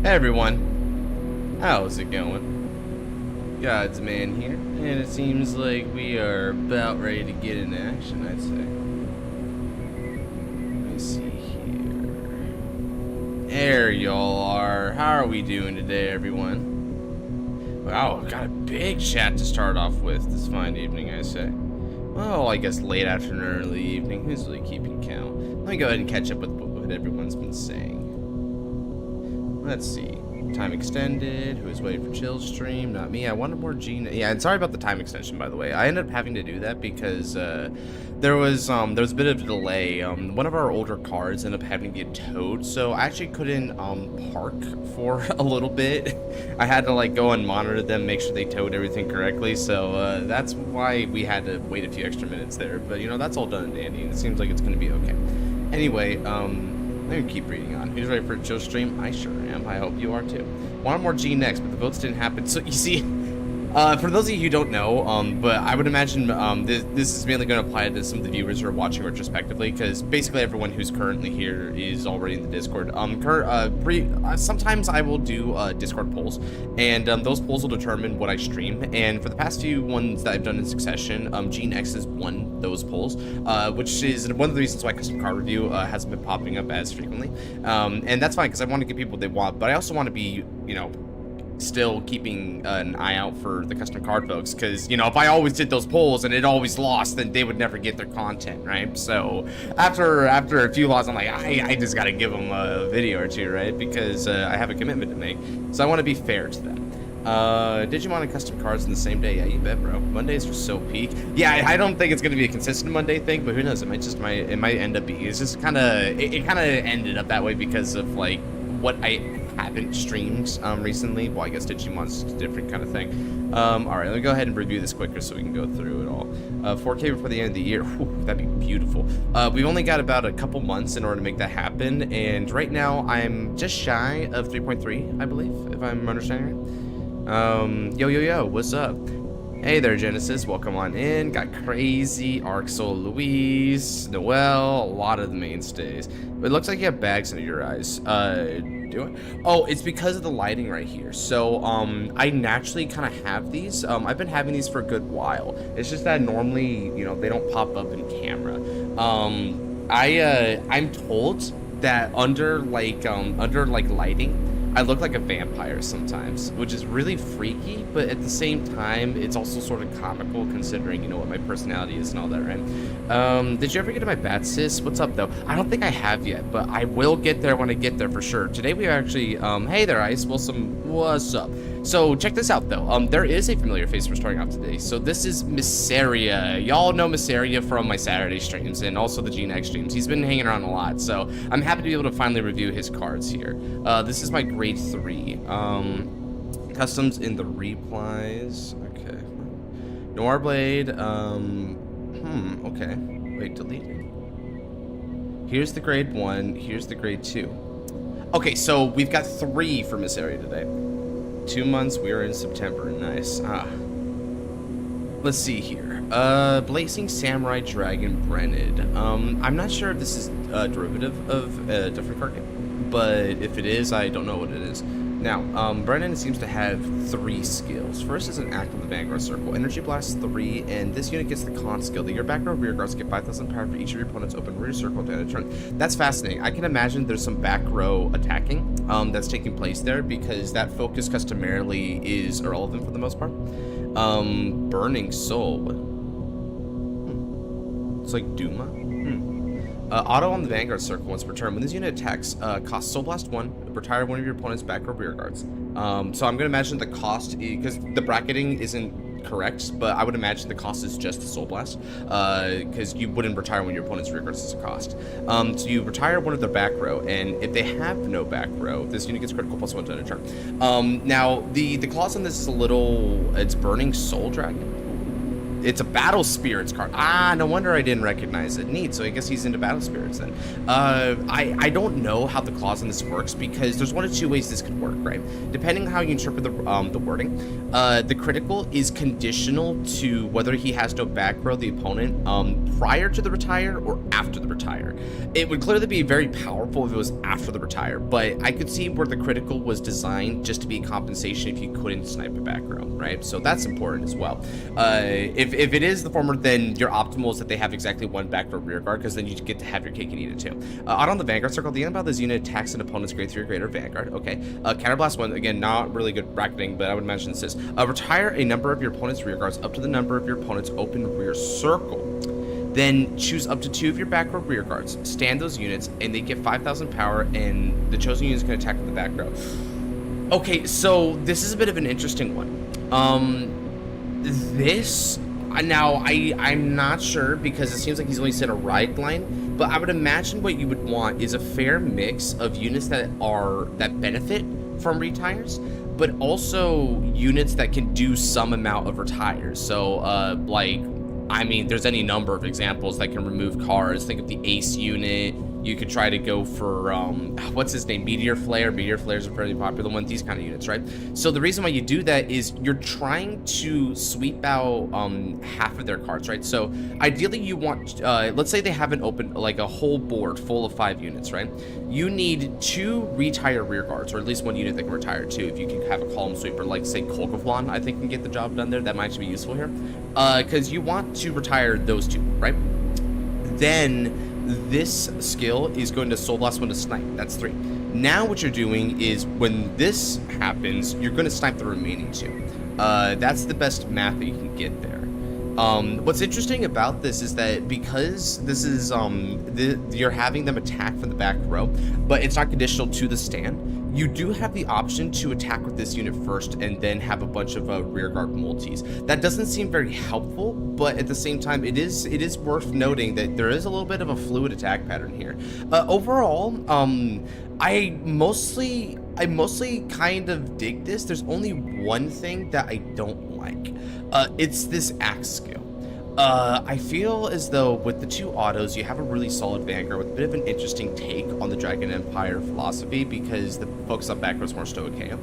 Hey everyone, how's it going? God's man here, and it seems like we are about ready to get in action, I'd say. Let me see here. There y'all are. How are we doing today, everyone? Wow, we've got a big chat to start off with this fine evening, I say. Well, I guess late afternoon, early evening. Who's really keeping count? Let me go ahead and catch up with what everyone's been saying. Let's see. Time extended. Who is waiting for chill stream? Not me. I wanted more Gene. Yeah, and sorry about the time extension, by the way. I ended up having to do that because there was a bit of a delay. One of our older cars ended up having to get towed, so I actually couldn't park for a little bit. I had to like go and monitor them, make sure they towed everything correctly. So that's why we had to wait a few extra minutes there. But you know, that's all done and dandy, and it seems like it's going to be okay. Anyway, let me keep reading on. Who's ready for a chill stream? I sure am. I hope you are too. Wanted more G next, but the votes didn't happen. So you see, for those of you who don't know, but I would imagine this is mainly going to apply to some of the viewers who are watching retrospectively, because basically everyone who's currently here is already in the Discord. Sometimes I will do Discord polls, and those polls will determine what I stream. And for the past few ones that I've done in succession, Gene X has won those polls, which is one of the reasons why custom card review hasn't been popping up as frequently. And that's fine, because I want to give people what they want, but I also want to be, you know, still keeping an eye out for the custom card folks, because you know, if I always did those polls and it always lost, then they would never get their content, right? So after a few loss, I'm like, I just gotta give them a video or two, right? Because I have a commitment to make, so I want to be fair to them. Digimon and custom cards in the same day? Yeah, you bet, bro. Mondays are so peak. Yeah, I don't think it's gonna be a consistent Monday thing, but who knows? It might end up being. It's just kind of it kind of ended up that way because of like what I haven't streamed recently. Well, I guess Digimon's a different kind of thing. All right, let me go ahead and review this quicker so we can go through it all. 4K before the end of the year. Whew, that'd be beautiful. We've only got about a couple months in order to make that happen, and right now I'm just shy of 3.3, I believe, if I'm understanding right. Yo, what's up? Hey there, Genesis. Welcome on in. Got Crazy, Arxel, Louise, Noel, a lot of the mainstays. But it looks like you have bags under your eyes. Oh, it's because of the lighting right here. So, I naturally kind of have these. I've been having these for a good while. It's just that normally, you know, they don't pop up in camera. I'm told that under lighting, I look like a vampire sometimes, which is really freaky, but at the same time, it's also sort of comical considering, you know, what my personality is and all that, right? Did you ever get to my bat, sis? What's up, though? I don't think I have yet, but I will get there when I get there for sure. Today we are actually, hey there, Ice. What's up? So check this out, though. There is a familiar face we're starting off today. So this is Missaria. Y'all know Missaria from my Saturday streams and also the GeneX streams. He's been hanging around a lot, so I'm happy to be able to finally review his cards here. This is my grade 3. Customs in the replies. Okay. Noir Blade. Okay. Wait, deleted. Here's the grade 1. Here's the grade 2. Okay, so we've got 3 for Missaria today. 2 months, we are in September. Nice. Let's see here. Blazing Samurai Dragon Brenned. I'm not sure if this is a derivative of a different card game, but if it is, I don't know what it is. Now, Brennan seems to have 3 skills. First is an act of the Vanguard Circle. Energy Blast 3, and this unit gets the Con skill. Your back row rear guards get 5,000 power for each of your opponent's open rear circle at the end of the turn. That's fascinating. I can imagine there's some back row attacking that's taking place there, because that focus customarily is irrelevant for the most part. Burning Soul. It's like Duma. Auto on the Vanguard Circle once per turn. When this unit attacks, cost Soul Blast 1, retire one of your opponent's back row rear guards. So I'm going to imagine the cost, because the bracketing isn't correct, but I would imagine the cost is just the Soul Blast, because you wouldn't retire one of your opponent's rear guards as a cost. So you retire one of their back row, and if they have no back row, this unit gets critical plus 1 to end a turn. Now, the clause on this is a little, it's Burning Soul Dragon. it's a Battle Spirits card. Ah, no wonder I didn't recognize it. Neat. So I guess he's into Battle Spirits then. I don't know how the clause in this works because there's one of two ways this could work, right? Depending on how you interpret the wording, the critical is conditional to whether he has to back row the opponent prior to the retire or after the retire. It would clearly be very powerful if it was after the retire, but I could see where the critical was designed just to be compensation if you couldn't snipe a back row, right? So that's important as well. If it is the former, then your optimal is that they have exactly one back row rear guard, because then you get to have your cake and eat it too. Out on the Vanguard circle, the end about this unit attacks an opponent's grade 3 or greater Vanguard. Okay. Counterblast 1, again, not really good bracketing, but I would mention this. Retire a number of your opponent's rear guards up to the number of your opponent's open rear circle. Then choose up to 2 of your back row rear guards, stand those units, and they get 5,000 power, and the chosen units can attack with the back row. Okay, so this is a bit of an interesting one. I'm not sure because it seems like he's only set a ride line, but I would imagine what you would want is a fair mix of units that benefit from retires, but also units that can do some amount of retires. So, there's any number of examples that can remove cards. Think of the Ace unit. You could try to go for, what's his name? Meteor Flare. Meteor Flare is a pretty popular one. These kind of units, right? So the reason why you do that is you're trying to sweep out half of their cards, right? So ideally you want, let's say they have an open, like a whole board full of 5 units, right? You need 2 retire rear guards, or at least 1 unit that can retire 2. If you can have a column sweeper, like say Kolkavlon, I think can get the job done there. That might be useful here. Because you want to retire those 2, right? Then this skill is going to Soul Blast 1 to snipe. That's 3. Now what you're doing is when this happens, you're going to snipe the remaining 2. That's the best math that you can get there. What's interesting about this is that because this is you're having them attack from the back row, but it's not conditional to the stand. You do have the option to attack with this unit first and then have a bunch of rear guard multis. That doesn't seem very helpful, but at the same time, it is worth noting that there is a little bit of a fluid attack pattern here. Overall, I mostly kind of dig this. There's only one thing that I don't like. It's this axe skill. I feel as though with the 2 autos, you have a really solid Vanguard with a bit of an interesting take on the Dragon Empire philosophy because the focus on back row is more Stoic KO.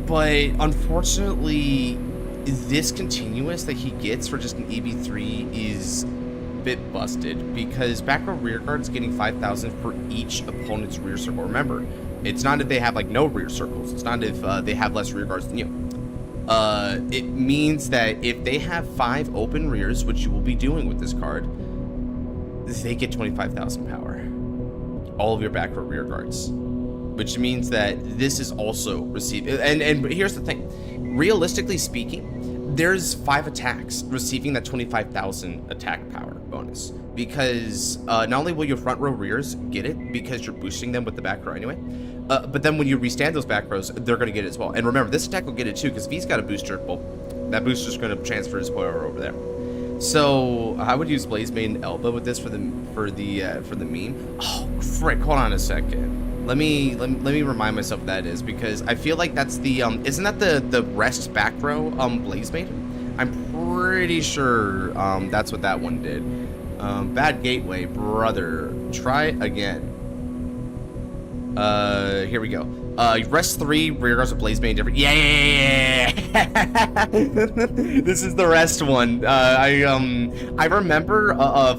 But unfortunately, this continuous that he gets for just an EB3 is a bit busted because back row rear guard is getting 5,000 for each opponent's rear circle. Remember, it's not if they have like no rear circles. It's not if they have less rear guards than you. It means that if they have 5 open rears, which you will be doing with this card, they get 25,000 power. All of your back row rear guards. Which means that this is also received. And here's the thing. Realistically speaking, there's 5 attacks receiving that 25,000 attack power bonus. Because not only will your front row rears get it, because you're boosting them with the back row anyway, but then when you restand those back rows, they're going to get it as well. And remember, this attack will get it too, because if he's got a booster, well, that booster's going to transfer his power over there. So I would use Blaze Maiden Elbow with this for the meme. Oh, frick! Hold on a second. Let me remind myself what that is, because I feel like that's the isn't that the rest back row Blaze Maiden? I'm pretty sure that's what that one did. Bad gateway, brother. Try again. Here we go. Rest 3, rear guards with Blaze Bane different. Yeah. This is the rest one. I remember,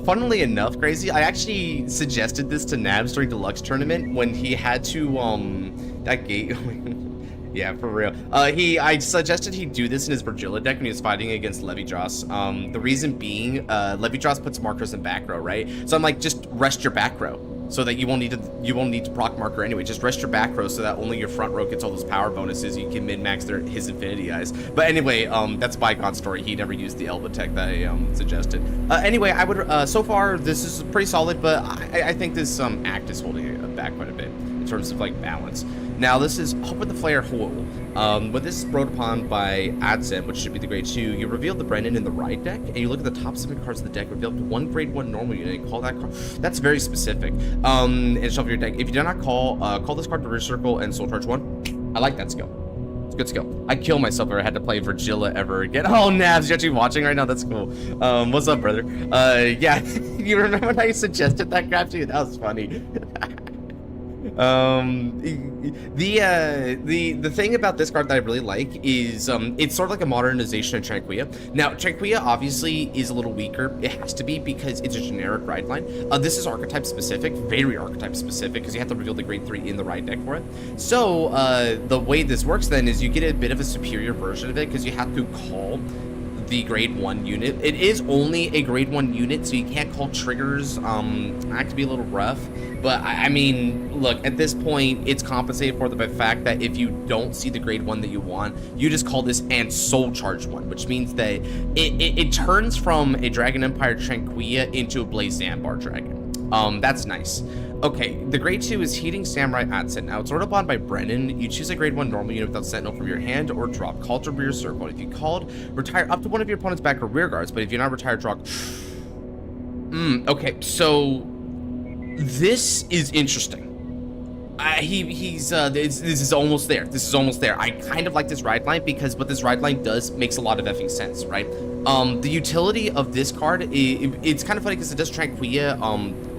funnily enough, Crazy, I actually suggested this to Nabs during Deluxe Tournament when he had to, that gate. Yeah, for real. I suggested he do this in his Virgila deck when he was fighting against Levydross. The reason being, Levydross puts markers in back row, right? So I'm like, just rest your back row so that you won't need to proc marker anyway. Just rest your back row so that only your front row gets all those power bonuses. You can min-max his Infinity Eyes. But anyway, that's a bygone story. He never used the Elbow tech that I suggested. Anyway, I would so far this is pretty solid, but I think this act is holding it back quite a bit in terms of like balance. Now this is Hope with the Flare Hole. When this is brought upon by Adzen, which should be the grade 2, you reveal the Brennan in the right deck, and you look at the top 7 cards of the deck, reveal one grade 1 normal unit, and call that card. That's very specific. And shuffle your deck. If you do not call this card to rear circle and soul charge 1, I like that skill. Good skill. I kill myself if I had to play Virgilla ever again. Oh, Navs, you're actually watching right now? That's cool. What's up, brother? Yeah, you remember when I suggested that crap to you? That was funny. The thing about this card that I really like is it's sort of like a modernization of Tranquilla. Now, Tranquilla obviously is a little weaker. It has to be because it's a generic ride line. This is archetype specific, very archetype specific, because you have to reveal the grade 3 in the ride deck for it. So the way this works then is you get a bit of a superior version of it because you have to call the grade 1 unit. It is only a grade 1 unit, so you can't call triggers. That could be a little rough, but I mean, look, at this point it's compensated for the fact that if you don't see the grade 1 that you want, you just call this and soul charge 1, which means that it turns from a Dragon Empire Tranquilla into a Blaze Zambar Dragon. That's nice. Okay, the grade 2 is Heating Samurai Accent. Now, it's ordered upon by Brennan. You choose a grade 1 normal unit without Sentinel from your hand or drop. Call to rear circle. If you called, retire up to one of your opponent's back or rear guards, but if you're not retired, draw. Okay, so this is interesting. This is almost there. This is almost there. I kind of like this ride line because what this ride line does makes a lot of effing sense, right? The utility of this card, it's kind of funny because it does Tranquilla,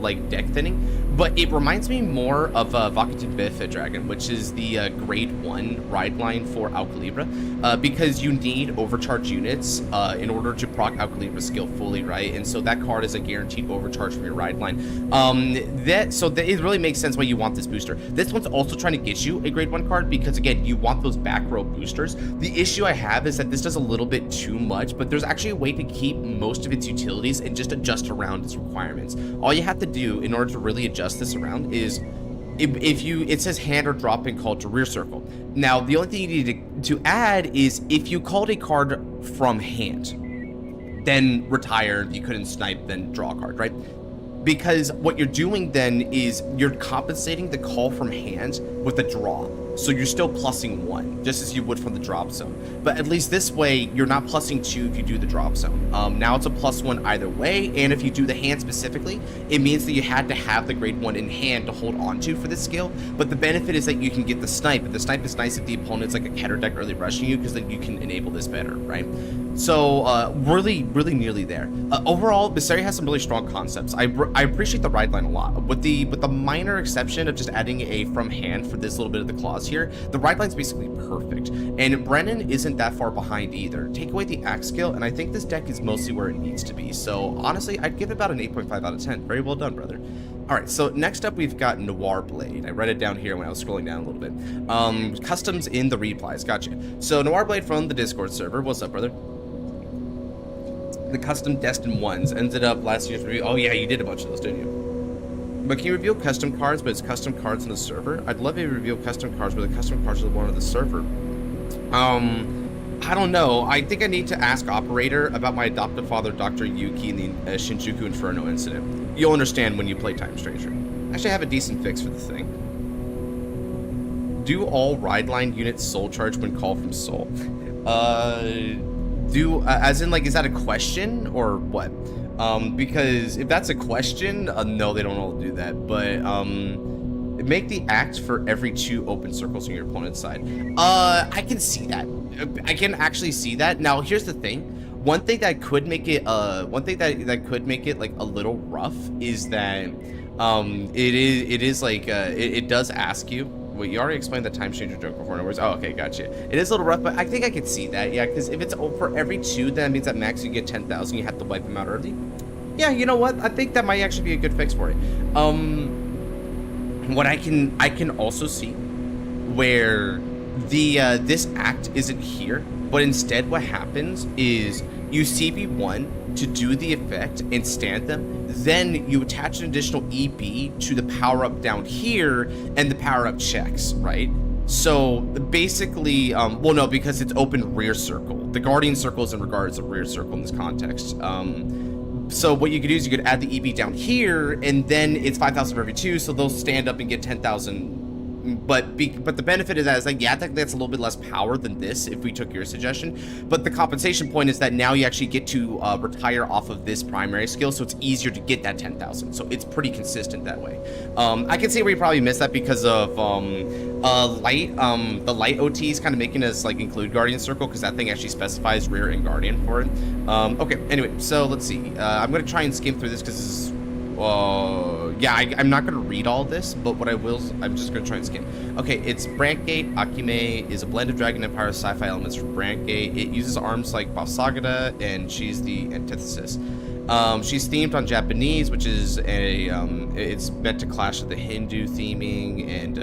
like deck thinning, but it reminds me more of Vacatin Biff Dragon, which is the grade 1 ride line for Alcalibra, because you need overcharge units in order to proc Alcalibra skill fully, right? And so that card is a guaranteed overcharge from your ride line. It really makes sense why you want this booster. This one's also trying to get you a grade 1 card because, again, you want those back row boosters. The issue I have is that this does a little bit too much, but there's actually a way to keep most of its utilities and just adjust around its requirements. All you have to do in order to really adjust this around is it says hand or drop and call to rear circle. Now, the only thing you need to add is if you called a card from hand, then retire. If you couldn't snipe, then draw a card, right? Because what you're doing then is you're compensating the call from hand with a draw. So you're still plussing 1, just as you would from the drop zone. But at least this way, you're not plussing 2 if you do the drop zone. Now it's a +1 either way, and if you do the hand specifically, it means that you had to have the grade 1 in hand to hold on to for this skill. But the benefit is that you can get the snipe. But the snipe is nice if the opponent's like a Keter deck early rushing you, because then you can enable this better, right? So really nearly there. Overall, Viseri has some really strong concepts. I appreciate the ride line a lot. With the minor exception of just adding a from hand for this little bit of the clause here, the ride line's basically perfect. And Brennan isn't that far behind either. Take away the axe skill, and I think this deck is mostly where it needs to be. So honestly, I'd give it about an 8.5 out of 10. Very well done, brother. Alright, so next up we've got Noir Blade. I read it down here when I was scrolling down a little bit. Customs in the replies, gotcha. So Noir Blade from the Discord server. What's up, brother? The custom Destined ones ended up last year's review. Oh yeah, you did a bunch of those, didn't you? But can you reveal custom cards, but it's custom cards on the server? I'd love to reveal custom cards, but the custom cards are the one on the server. I don't know. I think I need to ask Operator about my adoptive father, Dr. Yuki, and the Shinjuku Inferno incident. You'll understand when you play Time Stranger. Actually, I have a decent fix for the thing. Do all ride line units soul charge when called from soul? As in, like, is that a question or what? Because if that's a question, no, they don't all do that. But make the act for every 2 open circles on your opponent's side. I can see that. I can actually see that. Now, here's the thing. One thing that could make it like a little rough is that it does ask you. Wait, you already explained the time changer joke before. No worries. Oh, okay, gotcha. It is a little rough, but I think I can see that. Yeah, because if it's for every 2, then that means that max you get 10,000. You have to wipe them out early. Yeah, you know what? I think that might actually be a good fix for it. What I can also see where this act isn't here, but instead what happens is you CB1 to do the effect and stand them, then you attach an additional EB to the power-up down here, and the power-up checks, right? So basically, well, no, because it's open rear circle. The Guardian Circle is in regards to rear circle in this context. So what you could do is you could add the EB down here, and then it's 5,000 for every 2, so they'll stand up and get 10,000 but the benefit is that yeah, technically that's a little bit less power than this if we took your suggestion. But the compensation point is that now you actually get to retire off of this primary skill, so it's easier to get that 10,000. So it's pretty consistent that way. I can see where you probably missed that because of the light OT is kind of making us like include Guardian Circle because that thing actually specifies rear and Guardian for it. Okay, anyway, so let's see. I'm gonna try and skim through this because this is. Yeah, I'm not gonna read all this, but what I will, I'm just gonna try and skim. Okay, it's Brantgate. Akime is a blend of Dragon Empire sci-fi elements from Brantgate. It uses arms like Basagada, and she's the antithesis. She's themed on Japanese, which is a, it's meant to clash with the Hindu theming, and,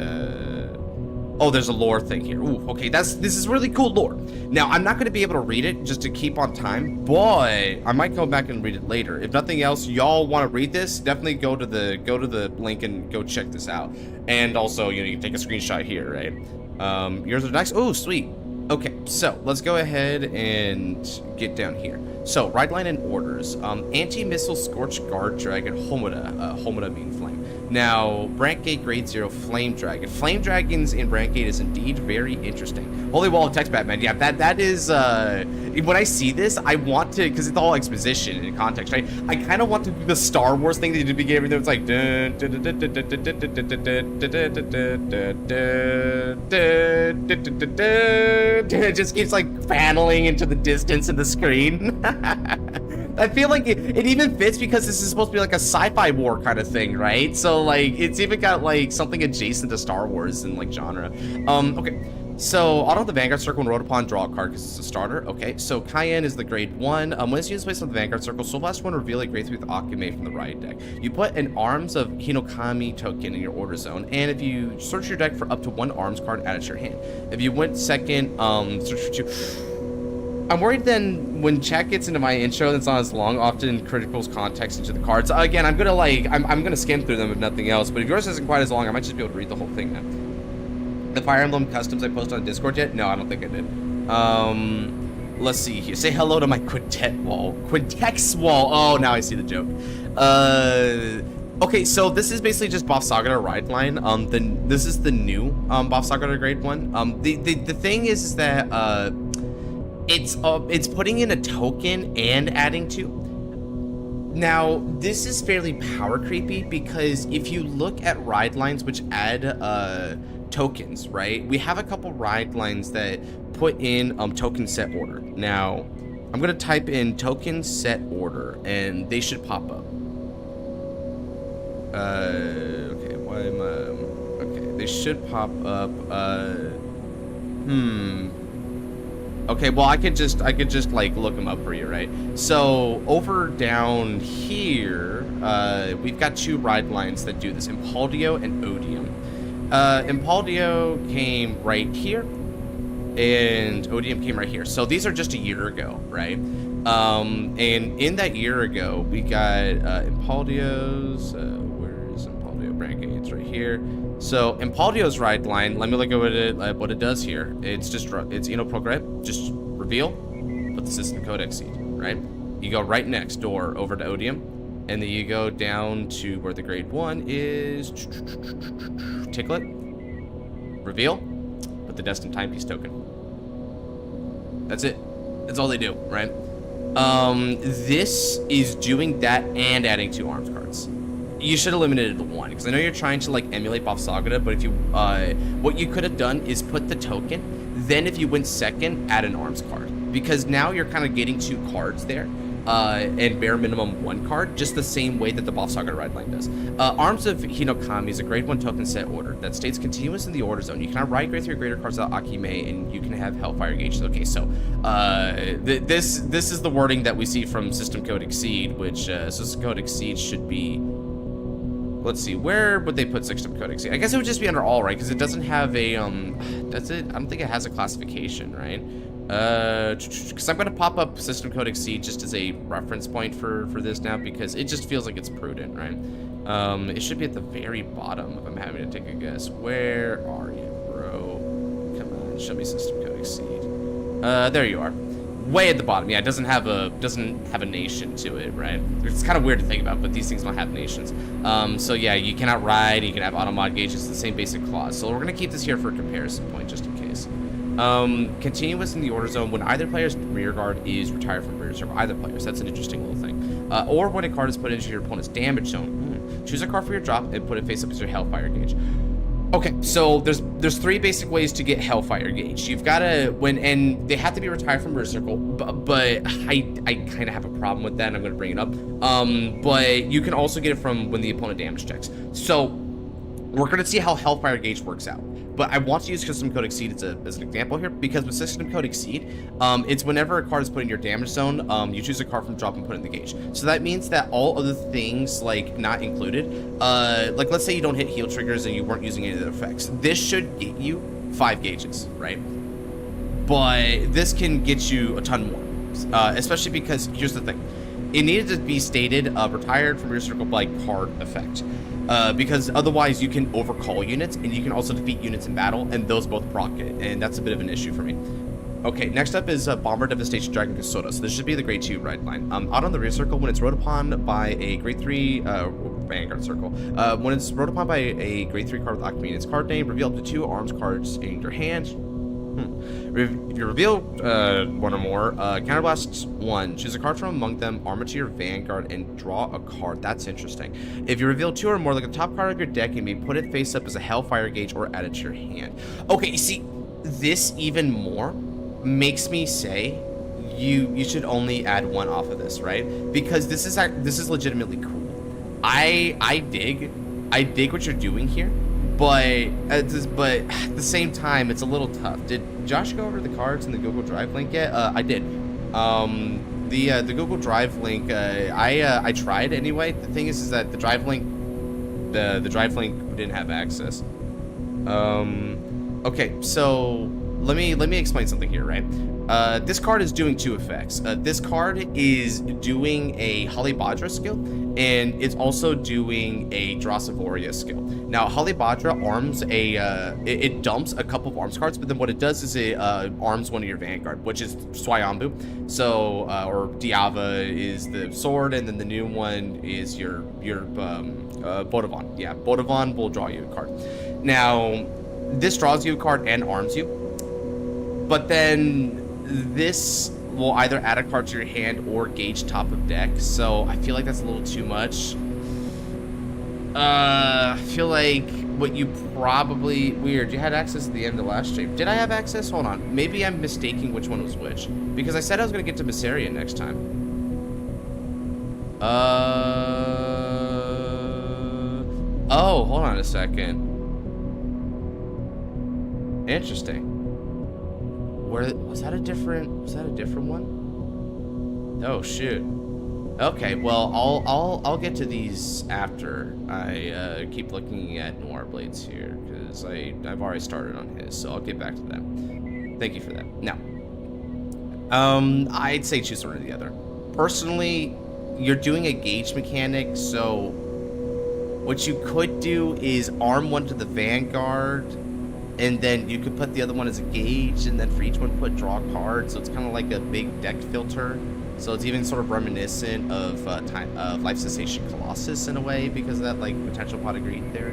oh, there's a lore thing here. Ooh, okay, this is really cool lore. Now, I'm not going to be able to read it just to keep on time, but I might go back and read it later. If nothing else, y'all want to read this, definitely go to the link and go check this out. And also, you know, you can take a screenshot here, right? Yours are next. Oh, sweet. Okay, so let's go ahead and get down here. So, ride line and orders. Anti-missile Scorch Guard Dragon Homoda. Homoda mean flame. Now, Brantgate Grade 0 Flame Dragon. Flame Dragons in Brantgate is indeed very interesting. Holy Wall of Text, Batman. Yeah, that is, when I see this, I want to, because it's all exposition and context, right? I kind of want to do the Star Wars thing that you did begin with. It's like, it just keeps like paneling into the distance in the screen. I feel like it even fits because this is supposed to be like a sci-fi war kind of thing, right? So like it's even got like something adjacent to Star Wars in like genre. Okay. So, auto the Vanguard Circle when rolled upon, draw a card because it's a starter. Okay, so Cayenne is the grade 1. When it's used based on the Vanguard Circle, Soul Blast 1 reveal a grade 3 with Akime from the riot deck. You put an Arms of Hinokami token in your order zone, and if you search your deck for up to 1 Arms card, add it to your hand. If you went second, search for 2. I'm worried then when chat gets into my intro that's not as long, often criticals context into the cards. Again, I'm gonna like, I'm gonna skim through them if nothing else, but if yours isn't quite as long, I might just be able to read the whole thing now. The Fire Emblem customs I posted on Discord yet? No, I don't think I did. Let's see here. Say hello to my quintet wall. Quintex wall. Oh, now I see the joke. Okay, so this is basically just Bob Sagada ride line. This is the new Bob Sagada grade 1. The thing is that it's putting in a token and adding 2. Now, this is fairly power creepy because if you look at ride lines which add tokens, right? We have a couple ride lines that put in token set order. Now, I'm gonna type in token set order and they should pop up. Okay, why am I okay, they should pop up. Okay, well I could just like look them up for you, right? So over down here, we've got 2 ride lines that do this, Impaldio and Odium. Impaldio came right here, and Odium came right here. So these are just a year ago, right? And in that year ago, we got Impaldio's, where's Impaldio? Brantgate, it's right here. So Impaldio's ride line, let me look at what it does here. It's just, it's Progress, just reveal, put the system codex seed, right? You go right next door over to Odium. And then you go down to where the grade 1 is. Tickle it. Reveal. Put the destined timepiece token. That's it. That's all they do, right? This is doing that and adding 2 arms cards. You should have limited it to 1 because I know you're trying to like emulate Bob Sagada, but if you what you could have done is put the token, then if you went second, add an arms card because now you're kind of getting 2 cards there. And bare minimum 1 card, just the same way that the Bob Sagada ride line does. Arms of Hinokami is a grade 1 token set order that stays continuous in the order zone. You cannot ride grade 3 or greater cards without Akime, and you can have Hellfire gauges. Okay, so this is the wording that we see from System Code Exceed, which System Code Exceed should be. Let's see, where would they put System Code Exceed? I guess it would just be under all, right? Because it doesn't have a does it? I don't think it has a classification, right? Because I'm going to pop up System Code Exceed just as a reference point for this now because it just feels like it's prudent, right? It should be at the very bottom if I'm having to take a guess. Where are you, bro? Come on, show me System Code Exceed. There you are. way at the bottom. Yeah, it doesn't have a nation to it, right? It's kind of weird to think about, but these things don't have nations. So yeah, you cannot ride. You can have auto mod gauges. It's the same basic clause. So we're gonna keep this here for a comparison point, just in case. Continuous in the order zone when either player's rear guard is retired from rear circle. Either player. So that's an interesting little thing. Or when a card is put into your opponent's damage zone. Choose a card for your drop and put it face up as your Hellfire gauge. Okay, so there's 3 basic ways to get Hellfire gauge. You've got to and they have to be retired from rear circle, but I kind of have a problem with that, and I'm going to bring it up. But you can also get it from when the opponent damage checks. So we're going to see how Hellfire gauge works out. But I want to use System Code Exceed as an example here, because with System Code Exceed, it's whenever a card is put in your damage zone, you choose a card from drop and put it in the gauge. So that means that all other things, like, not included, like, let's say you don't hit heal triggers and you weren't using any of the effects. This should get you 5 gauges, right? But this can get you a ton more, especially because, here's the thing. It needed to be stated, retired from your circle by card effect. Because otherwise you can overcall units, and you can also defeat units in battle, and those both proc it, and that's a bit of an issue for me. Okay, next up is Bomber Devastation Dragon Kasota. So this should be the grade 2 ride line. Out on the rear circle, when it's rode upon by a grade 3 Vanguard circle. When it's rode upon by a grade 3 card with Akumi, its card name, reveal up to 2 arms cards in your hand. If you reveal 1 or more, counterblast 1. Choose a card from among them, arm it to your Vanguard, and draw a card. That's interesting. If you reveal 2 or more, like the top card of your deck, you may put it face up as a Hellfire gauge or add it to your hand. Okay, you see, this even more makes me say you should only add 1 off of this, right? Because this is legitimately cool. I dig what you're doing here. But at the same time, it's a little tough. Did Josh go over the cards in the Google Drive link yet? I did. The Google Drive link, I tried anyway. The thing is that the Drive link, the Drive link didn't have access. Okay, so let me explain something here, right? This card is doing 2 effects. This card is doing a Halibadra skill, and it's also doing a Drosavoria skill. Now, Halibadra arms it dumps a couple of arms cards, but then what it does is it arms one of your Vanguard, which is Swayambu. So, or Diava is the sword, and then the new one is your Bodavon. Yeah, Bodavon will draw you a card. Now, this draws you a card and arms you, but then this will either add a card to your hand or gauge top of deck, so I feel like that's a little too much. I feel like what you probably... Weird, you had access at the end of the last stream. Did I have access? Hold on. Maybe I'm mistaking which one was which. Because I said I was going to get to Missaria next time. Oh, hold on a second. Interesting. Was that a different one? Oh shoot. Okay, well I'll get to these after I keep looking at Noir Blades here, because I've already started on his, so I'll get back to that. Thank you for that. Now, I'd say choose one or the other. Personally, you're doing a gauge mechanic, so what you could do is arm one to the Vanguard, and then you could put the other one as a gauge, and then for each one put draw cards. So it's kind of like a big deck filter. So it's even sort of reminiscent of Life Cessation Colossus in a way, because of that like potential pot of greed there.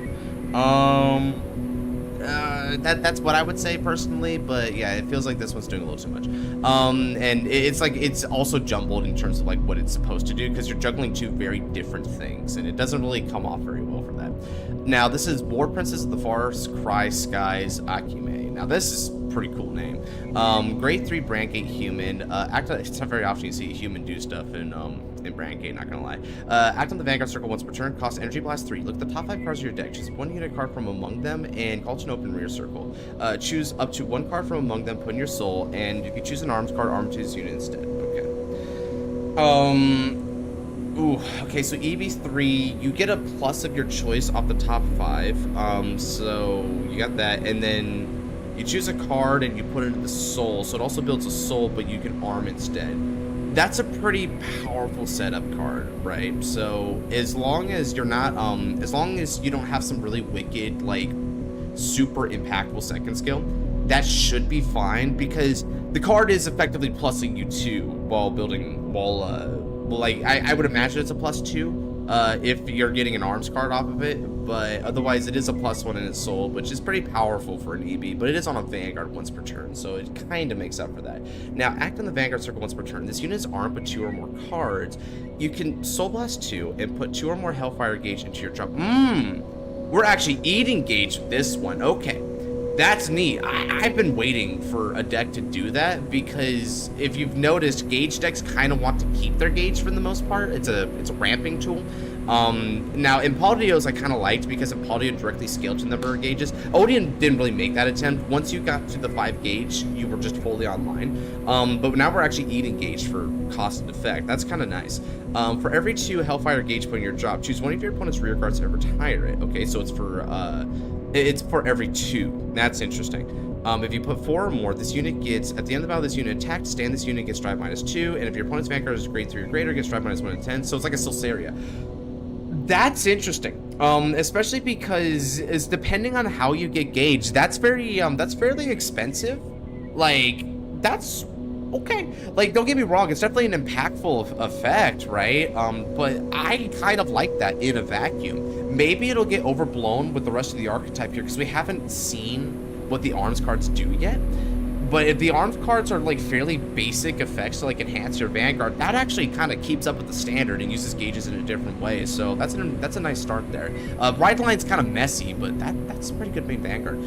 That's what I would say personally, but yeah, it feels like this one's doing a little too much. And it's like it's also jumbled in terms of like what it's supposed to do, because you're juggling 2 very different things, and it doesn't really come off very well for that. Now, this is War Princess of the Forest, Cry Skies, Akume. Now, this is a pretty cool name. Grade 3 Brandgate human. It's not very often you see a human do stuff in Brandgate, not gonna lie. Act on the Vanguard circle once per turn, cost Energy Blast 3. Look at the top 5 cards of your deck. Choose 1 unit card from among them, and call to an open rear circle. Choose up to 1 card from among them, put in your soul, and if you choose an arms card, arm to his unit instead. Okay. Okay, so EV3, you get a plus of your choice off the top 5. So you got that, and then you choose a card and you put it into the soul, so it also builds a soul, but you can arm instead. That's a pretty powerful setup card, right? So as long as you're not, as long as you don't have some really wicked, like, super impactful second skill, that should be fine, because the card is effectively plussing you 2 while building, like, I would imagine it's a +2 if you're getting an arms card off of it, but otherwise it is a +1 in its sold, which is pretty powerful for an EB, but it is on a Vanguard once per turn, so it kind of makes up for that. Now, act on the Vanguard circle once per turn. This unit is armed with 2 or more cards. You can Soul Blast 2 and put 2 or more Hellfire Gauge into your drop. We're actually eating Gauge with this one. Okay. That's neat. I've been waiting for a deck to do that, because if you've noticed, Gauge decks kind of want to keep their Gauge for the most part. It's a ramping tool. Now, in Paldeo's I kind of liked, because in Paldeo directly scaled to the number of gauges. Odeon didn't really make that attempt. Once you got to the 5 gauge, you were just fully online. But now we're actually eating Gauge for cost and effect. That's kind of nice. For every 2 Hellfire Gauge put in your drop, choose one of your opponent's rear guards and retire it. Okay, so it's for every 2. That's interesting. If you put 4 or more, this unit gets, at the end of the battle, this unit attacked, stand this unit gets drive -2, and if your opponent's Vanguard is grade 3 or greater, gets drive -1 in 10, so it's like a Silsaria. That's interesting, especially because it's depending on how you get Gauge, that's fairly expensive. Like, that's okay. Like, don't get me wrong, it's definitely an impactful effect, right? But I kind of like that in a vacuum. Maybe it'll get overblown with the rest of the archetype here, because we haven't seen what the arms cards do yet. But if the arms cards are like fairly basic effects to like enhance your Vanguard, that actually kind of keeps up with the standard and uses gauges in a different way. So that's a nice start there. Ride line's kind of messy, but that's a pretty good main Vanguard.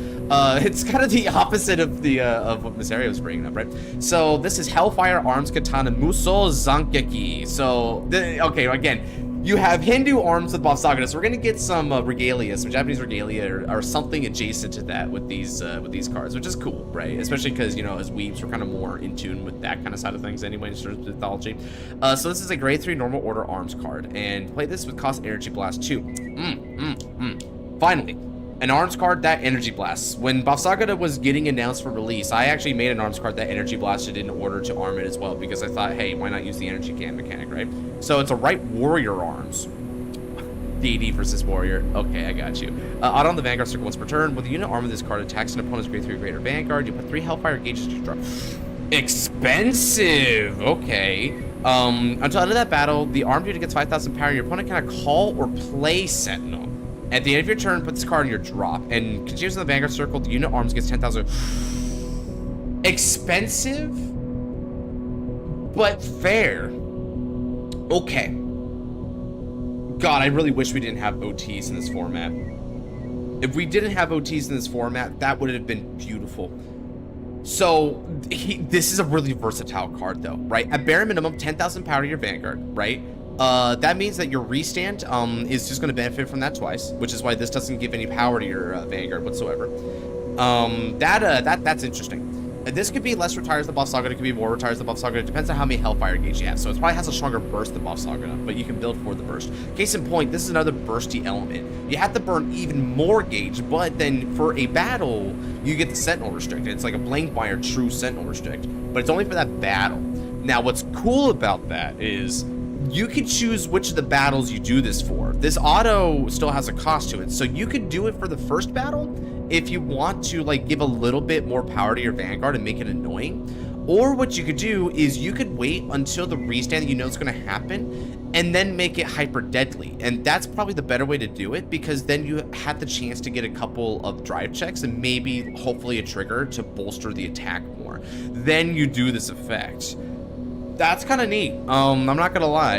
It's kind of the opposite of what Misario was bringing up, right? So this is Hellfire Arms Katana Muso Zankeki. So okay, again, you have Hindu arms with Bossaga, so we're gonna get some regalia, some Japanese regalia, or something adjacent to that with these cards, which is cool, right? Especially because, you know, as weebs, we're kind of more in tune with that kind of side of things anyway, in terms of mythology. So this is a grade 3 normal order arms card, and play this with cost Energy Blast 2. Finally, an arms card that Energy Blasts. When Bossaga was getting announced for release, I actually made an arms card that Energy Blasted in order to arm it as well, because I thought, hey, why not use the Energy Can mechanic, right? So it's a right Warrior Arms. DD versus Warrior. Okay, I got you. Out on the Vanguard circle once per turn. When the unit arm of this card attacks an opponent's grade 3 or greater Vanguard, you put 3 Hellfire Gauges to your drop. Expensive! Okay. Until end of that battle, the armed unit gets 5,000 power, and your opponent cannot call or play Sentinel. At the end of your turn, put this card in your drop, and continues in the Vanguard circle, the unit arms gets 10,000. Expensive, but fair. Okay. God, I really wish we didn't have OTs in this format. If we didn't have OTs in this format, that would have been beautiful. So, this is a really versatile card, though, right? At bare minimum, 10,000 power to your Vanguard, right? That means that your restand is just going to benefit from that twice, which is why this doesn't give any power to your Vanguard whatsoever. That's interesting. This could be less retires than Bossaga, it could be more retires than Bossaga. It depends on how many Hellfire Gauge you have. So it probably has a stronger burst than Bossaga, but you can build for the burst. Case in point, this is another bursty element. You have to burn even more gauge, but then for a battle, you get the Sentinel Restrict. It's like a Blank Wire true Sentinel Restrict, but it's only for that battle. Now, what's cool about that is you could choose which of the battles you do this for. This auto still has a cost to it, so you could do it for the first battle if you want to like give a little bit more power to your Vanguard and make it annoying. Or what you could do is you could wait until the restand that you know is going to happen and then make it hyper deadly. And that's probably the better way to do it, because then you have the chance to get a couple of drive checks and maybe hopefully a trigger to bolster the attack more. Then you do this effect. That's kind of neat. I'm not gonna lie.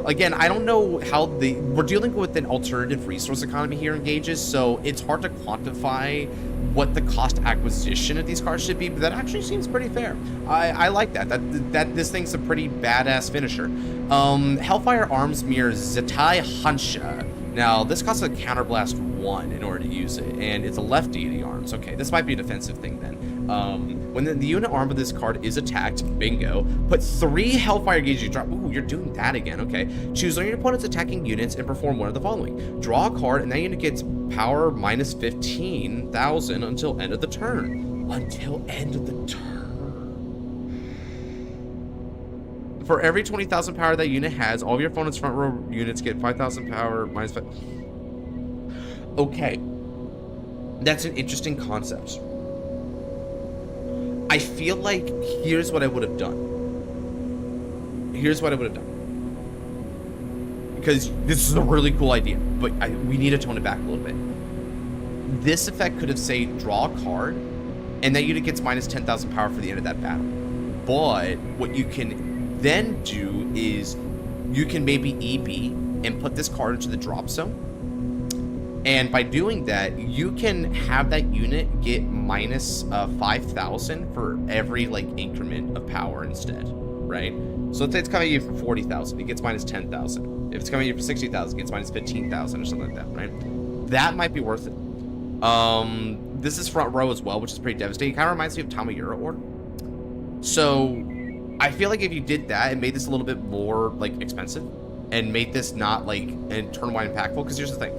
Again, I don't know how we're dealing with an alternative resource economy here in gauges, so it's hard to quantify what the cost acquisition of these cards should be, but that actually seems pretty fair. I like that. That this thing's a pretty badass finisher. Hellfire Arms mirrors Zetai Hansha. Now, this costs a Counterblast 1 in order to use it, and it's a left deity arms. Okay, this might be a defensive thing then. When the unit arm of this card is attacked, bingo, put 3 Hellfire Gauge you drop. Ooh, you're doing that again, okay. Choose one of your opponent's attacking units and perform one of the following. Draw a card, and that unit gets power minus 15,000 until end of the turn. Until end of the turn. For every 20,000 power that unit has, all of your opponent's front row units get 5,000 power minus 5. Okay. That's an interesting concept. I feel like here's what I would have done. Here's what I would have done. Because this is a really cool idea, but we need to tone it back a little bit. This effect could have, say, draw a card, and that unit gets minus 10,000 power for the end of that battle. But what you can then do is you can maybe EB and put this card into the drop zone. And by doing that, you can have that unit get minus 5,000 for every like increment of power instead, right? So let's say it's coming at you for 40,000, it gets minus 10,000. If it's coming at you for 60,000, it gets minus 15,000 or something like that, right? That might be worth it. This is front row as well, which is pretty devastating. It kind of reminds me of Tamayura Order. So I feel like if you did that and made this a little bit more like expensive and made this not like turn-wide impactful, because here's the thing.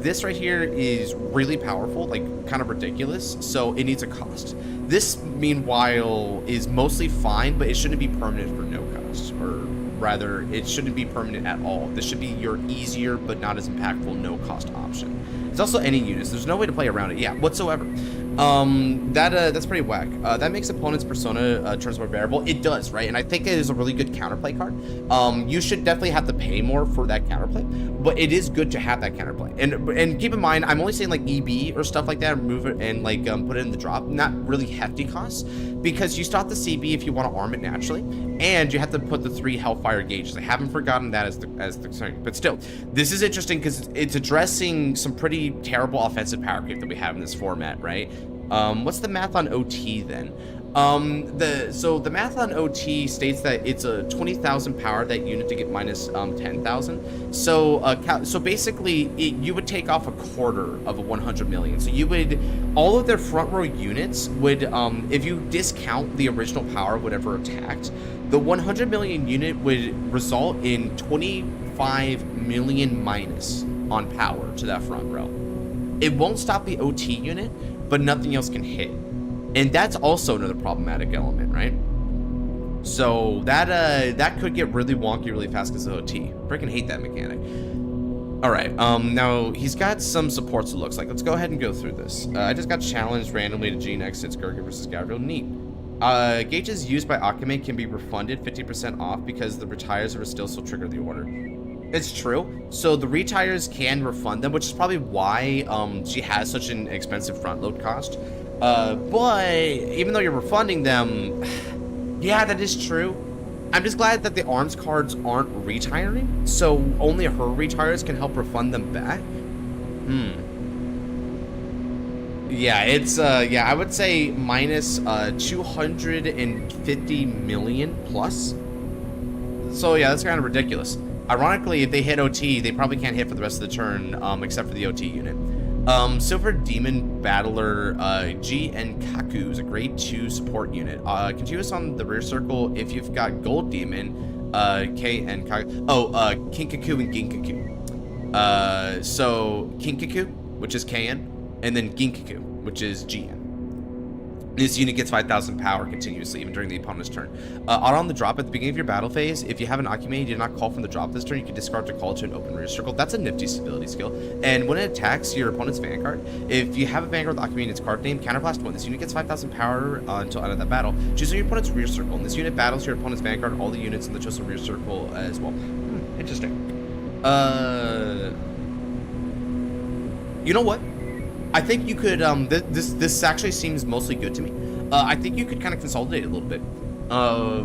This right here is really powerful, like kind of ridiculous, so it needs a cost. This, meanwhile, is mostly fine, but it shouldn't be permanent for no cost, or rather, it shouldn't be permanent at all. This should be your easier, but not as impactful, no-cost option. It's also any units. There's no way to play around it, yeah, whatsoever. That's pretty whack. That makes opponent's persona turns more bearable. It does, right? And I think it is a really good counterplay card. You should definitely have to pay more for that counterplay, but it is good to have that counterplay. And keep in mind, I'm only saying like EB or stuff like that, remove it and like put it in the drop. Not really hefty costs, because you start the CB if you want to arm it naturally, and you have to put the 3 Hellfire gauges. I haven't forgotten that as the sorry, but still, this is interesting because it's addressing some pretty terrible offensive power creep that we have in this format, right? What's the math on OT then? So the math on OT states that it's a 20,000 power that unit to get minus 10,000. So basically you would take off a quarter of a 100 million. So you would, all of their front row units would, if you discount the original power of whatever attacked, the 100 million unit would result in 25 million minus on power to that front row. It won't stop the OT unit, but nothing else can hit. And that's also another problematic element, right? So that could get really wonky really fast because of OT. Freaking hate that mechanic. All right, now he's got some supports, it looks like. Let's go ahead and go through this. I just got challenged randomly to GeneX. It's Gurgi versus Gabriel. Neat. Gauges used by Akame can be refunded 50% off because the retires are still trigger the order. It's true. So the retires can refund them, which is probably why she has such an expensive front load cost. But even though you're refunding them, yeah, that is true. I'm just glad that the arms cards aren't retiring, so only her retires can help refund them back. Yeah, it's yeah, I would say minus 250 million plus. So yeah, that's kind of ridiculous. Ironically, if they hit OT, they probably can't hit for the rest of the turn, except for the OT unit. Silver Demon Battler G and Kaku is a grade 2 support unit. Continuous on the rear circle if you've got Gold Demon, K and Kaku. Oh, Kinkaku and Ginkaku. So Kinkaku, which is KN, and then Ginkaku, which is GN. This unit gets 5,000 power continuously, even during the opponent's turn. Auto on the drop at the beginning of your battle phase. If you have an Akame you did not call from the drop this turn, you can discard to call to an open rear circle. That's a nifty stability skill. And when it attacks your opponent's Vanguard, if you have a Vanguard with Akame in its card name, Counterblast 1. This unit gets 5,000 power until end of that battle. Choose your opponent's rear circle. And this unit battles your opponent's Vanguard, all the units in the chosen rear circle as well. Interesting. You know what? I think you could, this actually seems mostly good to me. I think you could kind of consolidate it a little bit.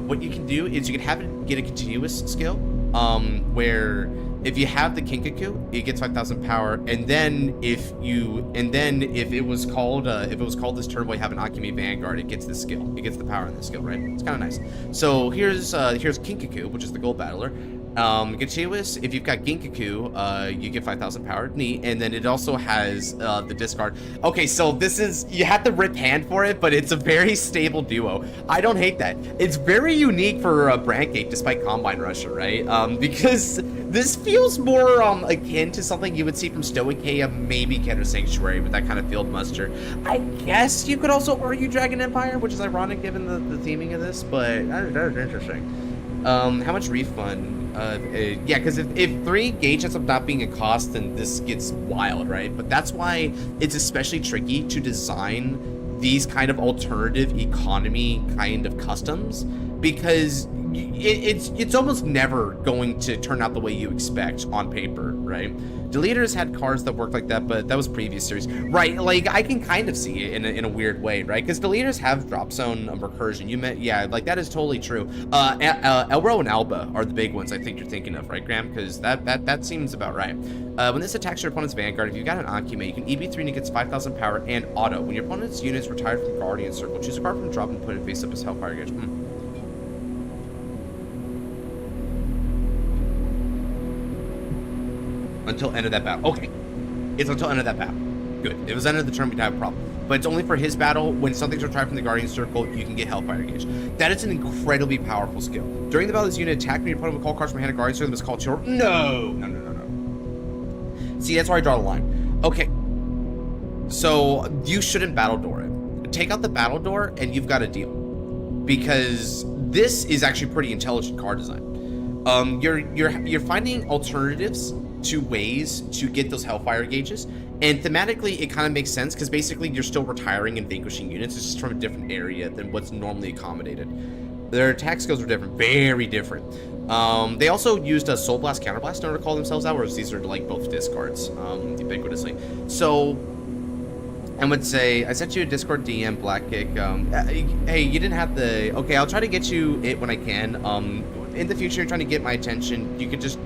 What you can do is you can have it get a continuous skill, where if you have the Kinkaku, it gets 5,000 power, and then if it was called this turn while you have an Akame Vanguard, it gets the skill. It gets the power in the skill, right? It's kind of nice. So here's Kinkaku, which is the gold battler. Continuous, if you've got Ginkaku, you get 5,000 power, neat, and then it also has the discard. Okay, so this is, you have to rip hand for it, but it's a very stable duo. I don't hate that. It's very unique for Brandgate, despite Combine Rusher, right? Because this feels more akin to something you would see from Stoicheia, maybe Keter Sanctuary, with that kind of field muster. I guess you could also argue Dragon Empire, which is ironic given the theming of this, but that is interesting. How much refund? Yeah, because if 3 gauge ends up not being a cost, then this gets wild, right? But that's why it's especially tricky to design these kind of alternative economy kind of customs, because it's almost never going to turn out the way you expect on paper, right? Deleters had cards that worked like that, but that was previous series, right? Like, I can kind of see it in a weird way, right? Because Deleters have drop zone recursion. Yeah, like, that is totally true. Elro and Alba are the big ones I think you're thinking of, right, Graham? Because that seems about right. When this attacks your opponent's Vanguard, if you've got an Akime, you can EB3 and it gets 5,000 power and auto. When your opponent's unit is retired from Guardian Circle, choose a card from the drop and put it face up as Hellfire Gauge. Until end of that battle. Okay. It's until end of that battle. Good. If it was end of the turn, we'd have a problem. But it's only for his battle. When something's retired from the Guardian Circle, you can get Hellfire Gauge. That is an incredibly powerful skill. During the battle, this unit attack me, your opponent will call cards from hand of Guardian Circle, must call your... No! See, that's where I draw the line. Okay. So, you shouldn't battle door it. Take out the battle door, and you've got a deal. Because this is actually pretty intelligent card design. You're finding alternatives to ways to get those Hellfire Gauges, and thematically it kind of makes sense because basically you're still retiring and vanquishing units. It's just from a different area than what's normally accommodated. Their attack skills are different, very different. They also used a Soul Blast, Counter Blast in order to call themselves out, whereas these are like both discards, ubiquitously. So I would say I sent you a Discord DM, Black Kick. Hey, you didn't have the... Okay, I'll try to get you it when I can. In the future, you're trying to get my attention. You could just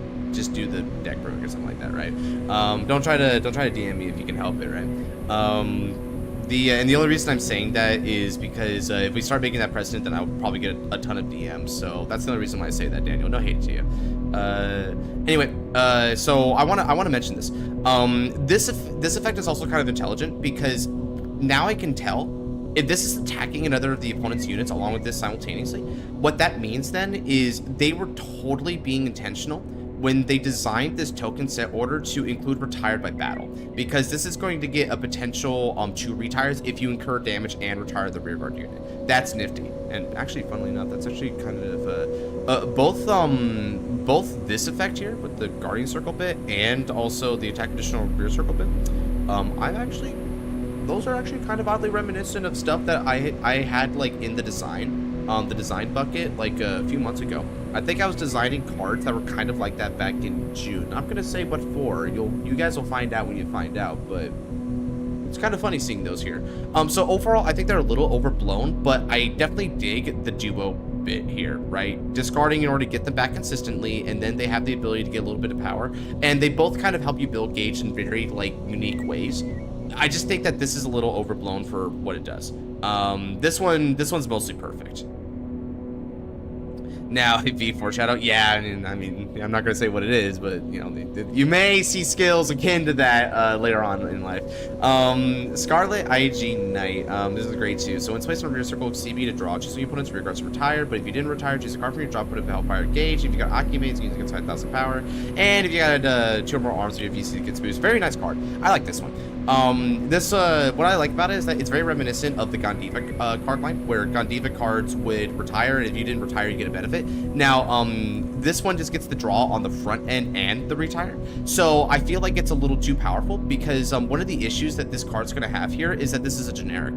do the deck broke or something like that, right? Don't try to DM me if you can help it, right? And the only reason I'm saying that is because if we start making that precedent, then I'll probably get a ton of DMs. So that's the only reason why I say that, Daniel. No hate to you. Anyway, so I want to mention this. This effect is also kind of intelligent because now I can tell if this is attacking another of the opponent's units along with this simultaneously. What that means then is they were totally being intentional when they designed this token set order to include retired by battle, because this is going to get a potential 2 retires if you incur damage and retire the rearguard unit. That's nifty. And actually, funnily enough, that's actually kind of both this effect here with the Guardian Circle bit and also the attack additional rear circle bit. Those are actually kind of oddly reminiscent of stuff that I had like in the design bucket like a few months ago. I think I was designing cards that were kind of like that back in June. I'm gonna say what for. You guys will find out when you find out, but it's kind of funny seeing those here. So overall, I think they're a little overblown, but I definitely dig the duo bit here, right? Discarding in order to get them back consistently, and then they have the ability to get a little bit of power, and they both kind of help you build gauge in very like unique ways. I just think that this is a little overblown for what it does. This one's mostly perfect. Now, V foreshadow, yeah, I mean, I'm not gonna say what it is, but you know, you may see skills akin to that later on in life. Scarlet IG Knight, this is great too. So when placed on rear circle, CB to draw, choose your opponent's rear guards to retire. But if you didn't retire, choose a card from your drop, put it in the Hellfire Gauge. If you got Akimates, you can get 5,000 power. And if you got 2 or more arms, your VC gets boost. Very nice card. I like this one. What I like about it is that it's very reminiscent of the Gandiva card line, where Gandiva cards would retire, and if you didn't retire, you get a benefit. Now, this one just gets the draw on the front end and the retire. So I feel like it's a little too powerful because one of the issues that this card's going to have here is that this is a generic.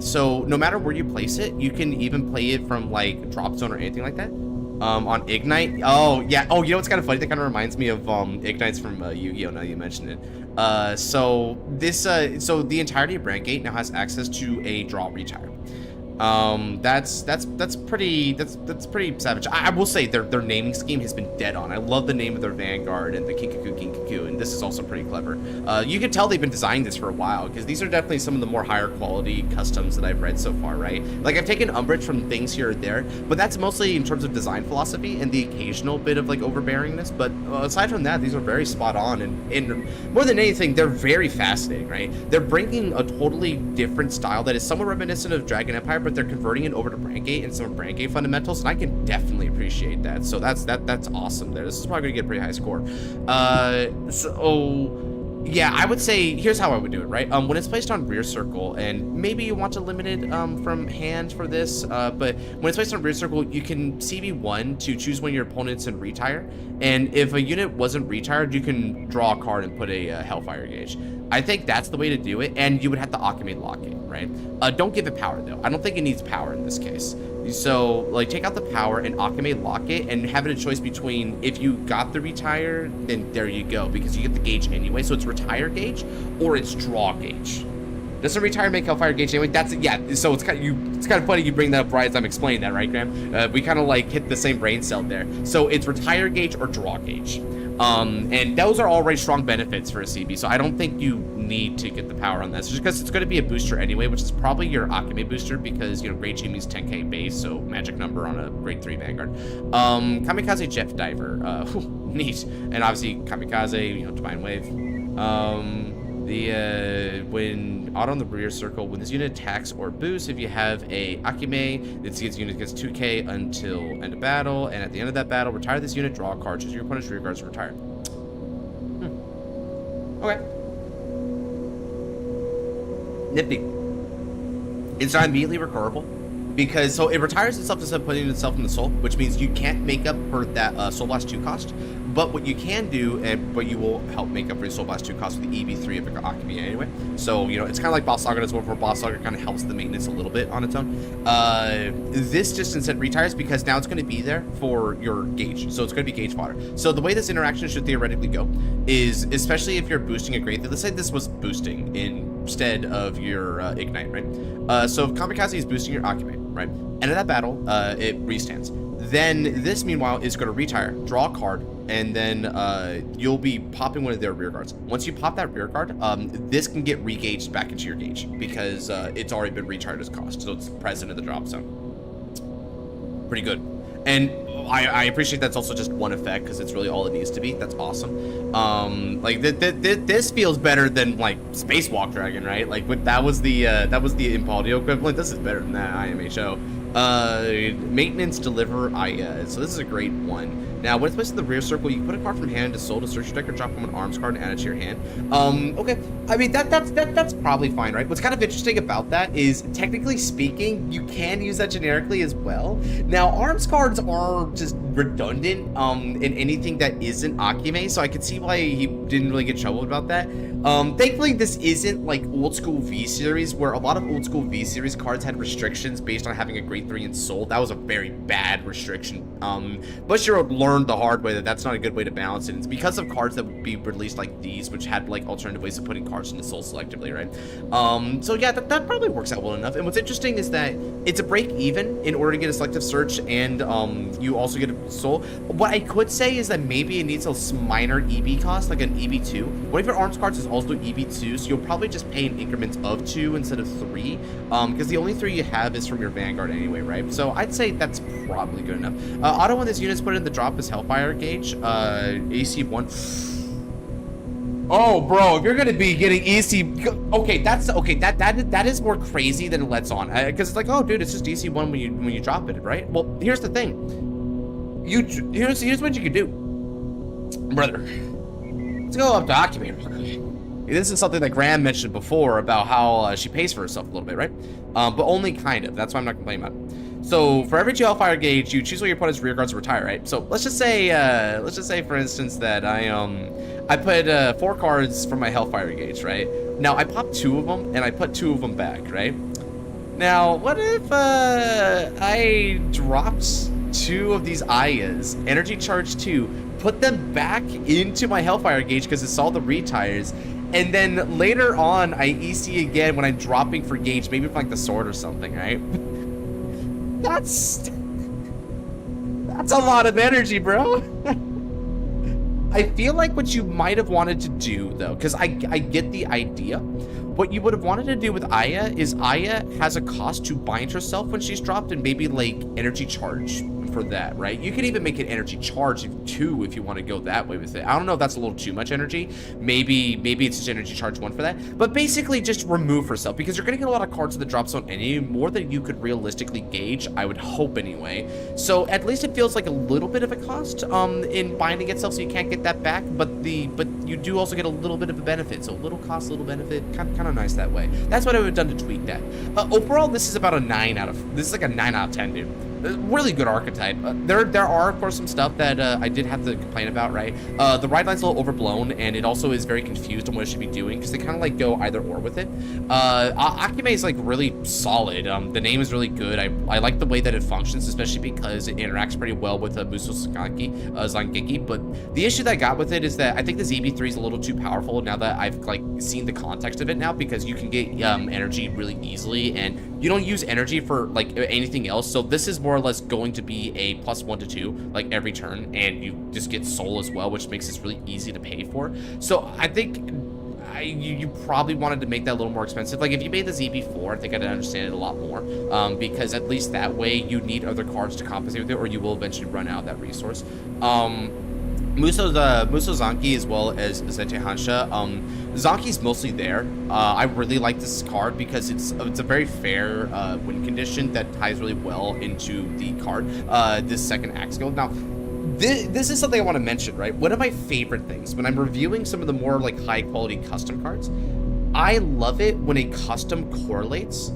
So no matter where you place it, you can even play it from like drop zone or anything like that. On Ignite. Oh, yeah. Oh, you know what's kind of funny? That kind of reminds me of Ignites from Yu-Gi-Oh! Now you mentioned it. So the entirety of Brandgate now has access to a draw retire. That's pretty savage. I will say their naming scheme has been dead on. I love the name of their Vanguard and the Kinkaku, and this is also pretty clever. You can tell they've been designing this for a while, because these are definitely some of the more higher quality customs that I've read so far, right? Like, I've taken umbrage from things here or there, but that's mostly in terms of design philosophy and the occasional bit of like overbearingness. But aside from that, these are very spot on, and more than anything, they're very fascinating, right? They're bringing a totally different style that is somewhat reminiscent of Dragon Empire, but they're converting it over to Brandgate and some of Brandgate fundamentals, and I can definitely appreciate that. So that's awesome there. This is probably gonna get a pretty high score. So Yeah, I would say, here's how I would do it, right? When it's placed on rear circle, and maybe you want to limit it from hand for this, but when it's placed on rear circle, you can CB1 to choose one of your opponents and retire. And if a unit wasn't retired, you can draw a card and put a Hellfire Gauge. I think that's the way to do it, and you would have to Akame lock it, right? Don't give it power, though. I don't think it needs power in this case. So, like, take out the power and Akame lock it, and have it a choice between, if you got the retire, then there you go, because you get the gauge anyway. So it's retire gauge, or it's draw gauge. Doesn't retire make Hellfire Gauge anyway? That's it, yeah. So it's kind of funny you bring that up right as I'm explaining that, right, Graham? We kind of like hit the same brain cell there. So it's retire gauge or draw gauge. And those are already strong benefits for a CB, so I don't think you need to get the power on this, just because it's going to be a booster anyway, which is probably your Akame booster, because, you know, Grade G means 10k base, so magic number on a Grade 3 Vanguard. Kamikaze Jet Diver, neat. And obviously Kamikaze, you know, Divine Wave. When auto on the rear circle, when this unit attacks or boosts, if you have a Akame, this unit gets 2k until end of battle, and at the end of that battle, retire this unit, draw a card, choose your opponent's rear guards to retire. Okay. Nifty. It's not immediately recoverable, because so it retires itself instead of putting itself in the soul, which means you can't make up for that Soul Blast 2 cost. But what you can do, and what you will help make up for your Soul Blast 2 cost with the EV3 of Akame anyway. So, you know, it's kind of like Boss Saga does, where Boss Saga kind of helps the maintenance a little bit on its own. This just instead retires because now it's going to be there for your gauge. So it's going to be gauge fodder. So the way this interaction should theoretically go is, especially if you're boosting a Grade 3, let's say this was boosting instead of your Ignite, right? So if Kamikaze is boosting your Akame, right? End of that battle, it restands. Then this, meanwhile, is going to retire, draw a card, and then you'll be popping one of their rear guards. Once you pop that rear guard, this can get re-gauged back into your gauge, because it's already been retired as cost, so it's present in the drop zone. Pretty good. And I appreciate that's also just one effect, because it's really all it needs to be. That's awesome. Like this feels better than like Spacewalk Dragon, right? Like that was the Impaldio equivalent. This is better than that IMHO. Maintenance deliver so this is a great one. Now, when it's placed in the rear circle, you can put a card from hand to soul to search your deck or drop from an arms card and add it to your hand. Okay. I mean, that's probably fine, right? What's kind of interesting about that is, technically speaking, you can use that generically as well. Now, arms cards are just redundant in anything that isn't Akame, so I could see why he didn't really get trouble about that. Thankfully, this isn't like old school V-Series, where a lot of old school V-Series cards had restrictions based on having a Grade 3 in soul. That was a very bad restriction. But you learned the hard way that that's not a good way to balance it. It's because of cards that would be released like these, which had like alternative ways of putting cards into soul selectively, right? So yeah, that probably works out well enough. And what's interesting is that it's a break even in order to get a selective search, and you also get a soul. What I could say is that maybe it needs a minor EB cost, like an EB2. One of your arms cards is also EB2, so you'll probably just pay in increments of 2 instead of 3, because the only 3 you have is from your Vanguard anyway, right? So I'd say that's probably good enough. Auto when this unit's put in the drop is Hellfire Gauge, AC 1. Oh, bro, if you're gonna be getting EC, okay, that is more crazy than it lets on, because it's like, oh, dude, it's just EC 1 when you drop it, right? Well, here's the thing. Here's what you can do, brother. Let's go up to Akame real quick. This is something that Graham mentioned before about how she pays for herself a little bit, right? But only kind of. That's why I'm not complaining about it. So for every 2 Hellfire Gauge, you choose what your opponent's rear guards retire, right? So let's just say, for instance, that I put 4 cards from my Hellfire Gauge, right? Now I pop 2 of them and I put 2 of them back, right? Now what if I dropped 2 of these Ayas, energy charge 2, put them back into my Hellfire Gauge because it saw the retires, and then later on I EC again when I'm dropping for gauge, maybe with like the sword or something, right? That's a lot of energy, bro. I feel like what you might have wanted to do, though, because I get the idea. What you would have wanted to do with Aya is Aya has a cost to bind herself when she's dropped, and maybe like energy charge for that, right? You could even make it energy charge 2 if you want to go that way with it. I don't know if that's a little too much energy. Maybe it's just energy charge 1 for that. But basically just remove herself, because you're going to get a lot of cards in the drop zone any more than you could realistically gauge, I would hope anyway. So at least it feels like a little bit of a cost in binding itself, so you can't get that back, but you do also get a little bit of a benefit. So little cost, little benefit, kind of nice that way. That's what I would have done to tweak that. Overall, this is about a 9 out of, this is like a 9 out of 10, dude. Really good archetype. There are, of course, some stuff that I did have to complain about, right? The ride line's a little overblown, and it also is very confused on what it should be doing, because they kind of like go either or with it. Akime is like really solid. The name is really good. I like the way that it functions, especially because it interacts pretty well with Muso Zangeki. But the issue that I got with it is that I think the ZB3 is a little too powerful now that I've like seen the context of it now, because you can get energy really easily, and you don't use energy for like anything else. So this is more or less going to be a +1 to 2 like every turn, and you just get soul as well, which makes this really easy to pay for. So I think you probably wanted to make that a little more expensive. Like if you made the ZB4, I think I'd understand it a lot more, because at least that way you need other cards to compensate with it, or you will eventually run out of that resource. Muso Zanki as well as Zete Hansha. Zanki's mostly there. I really like this card because it's a very fair win condition that ties really well into the card, this second axe skill. Now, this is something I want to mention, right? One of my favorite things when I'm reviewing some of the more like high quality custom cards, I love it when a custom correlates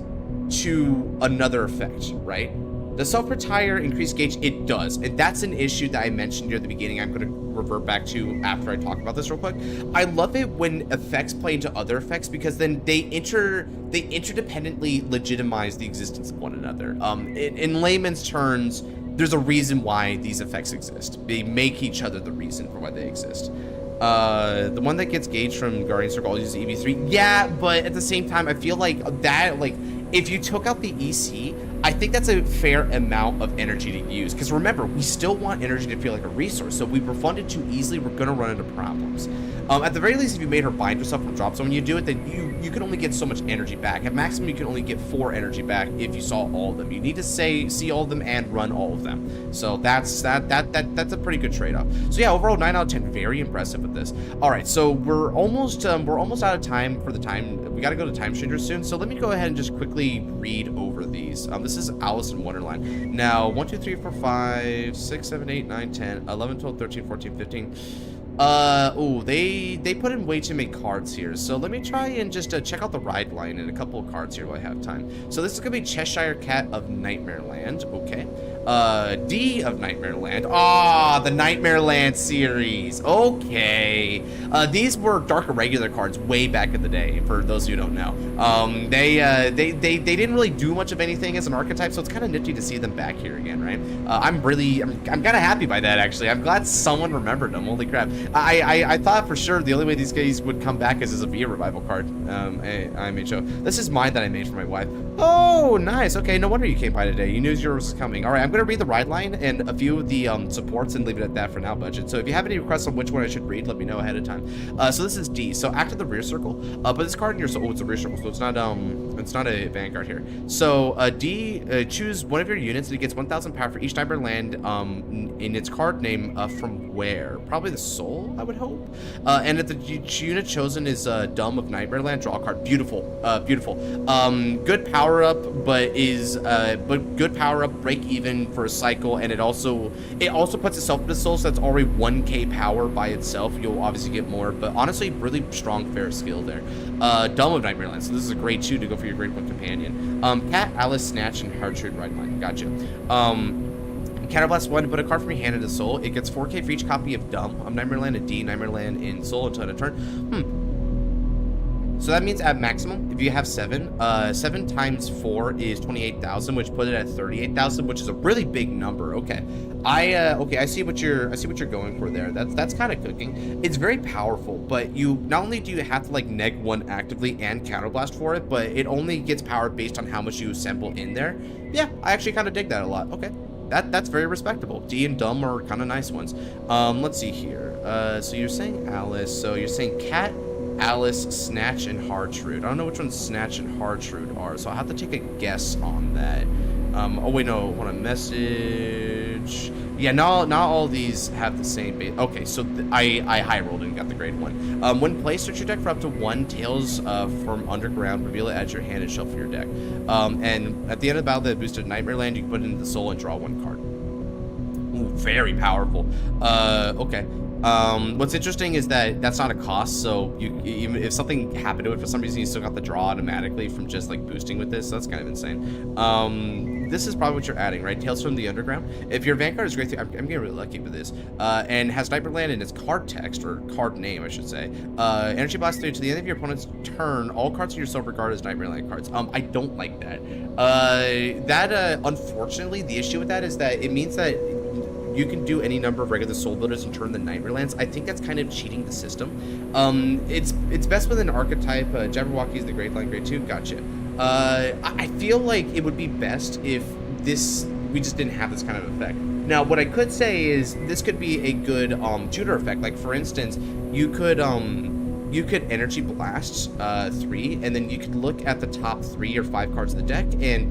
to another effect, right? The self-retire increased gauge, it does, and that's an issue that I mentioned near the beginning. I'm going to revert back to after I talk about this real quick. I love it when effects play into other effects, because then they interdependently legitimize the existence of one another. In layman's terms, there's a reason why these effects exist. They make each other the reason for why they exist. The one that gets gauged from Guardian Circle uses EV3. Yeah, but at the same time, I feel like that, like, if you took out the EC, I think that's a fair amount of energy to use. Because remember, we still want energy to feel like a resource. So if we refund it too easily, we're going to run into problems. At the very least, if you made her bind herself from drop zone when you do it, then you can only get so much energy back. At maximum, you can only get 4 energy back if you saw all of them. You need to see all of them and run all of them. So that's a pretty good trade-off. So yeah, overall 9 out of 10, very impressive with this. All right, so we're almost out of time for the time. We got to go to Time Stranger soon. So let me go ahead and just quickly read over these. This is Alice in Wonderland. Now 1, 2, 3, 4, 5, 6, 7, 8, 9, 10, 11, 12, 13, 14, 15. Oh, they put in way too many cards here. So let me try and just check out the ride line and a couple of cards here while I have time. So this is gonna be Cheshire Cat of Nightmare Land. Okay. D of Nightmare Land. Ah, the Nightmare Land series. Okay. These were Dark Irregular cards way back in the day, for those who don't know. They didn't really do much of anything as an archetype, so it's kind of nifty to see them back here again, right? I'm kind of happy by that, actually. I'm glad someone remembered them. Holy crap. I thought for sure the only way these guys would come back is as a VIA revival card. IMHO. This is mine that I made for my wife. Oh, nice. Okay, no wonder you came by today. You knew yours was coming. All right, I'm going to read the ride line and a few of the supports and leave it at that for now, Budget. So if you have any requests on which one I should read, let me know ahead of time. So this is D. So active the rear circle. But this card in your it's a rear circle, so it's not a Vanguard here. So D, choose one of your units and it gets 1,000 power for each Nightmare Land in its card name from where? Probably the Soul, I would hope. And if the unit chosen is Dumb of Nightmare Land, draw a card. Beautiful, beautiful. Good power up, but good power up, break even for a cycle, and it also puts itself into Soul, so that's already 1k power by itself. You'll obviously get more, but honestly, really strong fair skill there. Dumb of Nightmare Land, so this is a great 2 to go for your Great One Companion. Cat, Alice, Snatch, and Hartrud ride line. Gotcha. Counterblast 1, put a card from your hand into Soul. It gets 4k for each copy of Dumb of Nightmare Land and D Nightmare Land in Soul until end of turn. So that means at maximum, if you have 7 times 4 is 28,000, which put it at 38,000, which is a really big number. Okay, okay, I see what you're going for there. That's kind of cooking. It's very powerful, but you not only do you have to like neg 1 actively and counterblast for it, but it only gets powered based on how much you assemble in there. Yeah, I actually kind of dig that a lot. Okay. That's very respectable. D and Dumb are kind of nice ones. Let's see here. So you're saying Alice. So you're saying Cat, Alice, Snatch, and Hartrud. I don't know which ones Snatch and Hartrud are, so I'll have to take a guess on that. Oh wait, no, hold on, message. Yeah, not all these have the same base. Okay, so I high rolled and got the grade 1. When placed, search your deck for up to 1 Tails from Underground. Reveal it as your hand and shuffle your deck. And at the end of the battle that boosted Nightmare Land, you can put it into the soul and draw 1 card. Ooh, very powerful. Okay. What's interesting is that that's not a cost, so even if something happened to it for some reason, you still got the draw automatically from just like boosting with this, so that's kind of insane. This is probably what you're adding, right? Tales from the Underground. If your Vanguard is great, I'm getting really lucky with this, and has Nightmare Land in its card text, or card name, I should say. Energy Blast 3 to the end of your opponent's turn, all cards in your soul regard as Nightmare Land cards. I don't like that. Unfortunately, the issue with that is that it means that you can do any number of regular soul builders and turn the Nightmare Lands. I think that's kind of cheating the system. It's best with an archetype. Jabberwocky is the grade line, grade 2. Gotcha. I feel like it would be best if we just didn't have this kind of effect. Now, what I could say is this could be a good tutor effect. Like for instance, you could Energy Blast 3, and then you could look at the top 3 or 5 cards of the deck and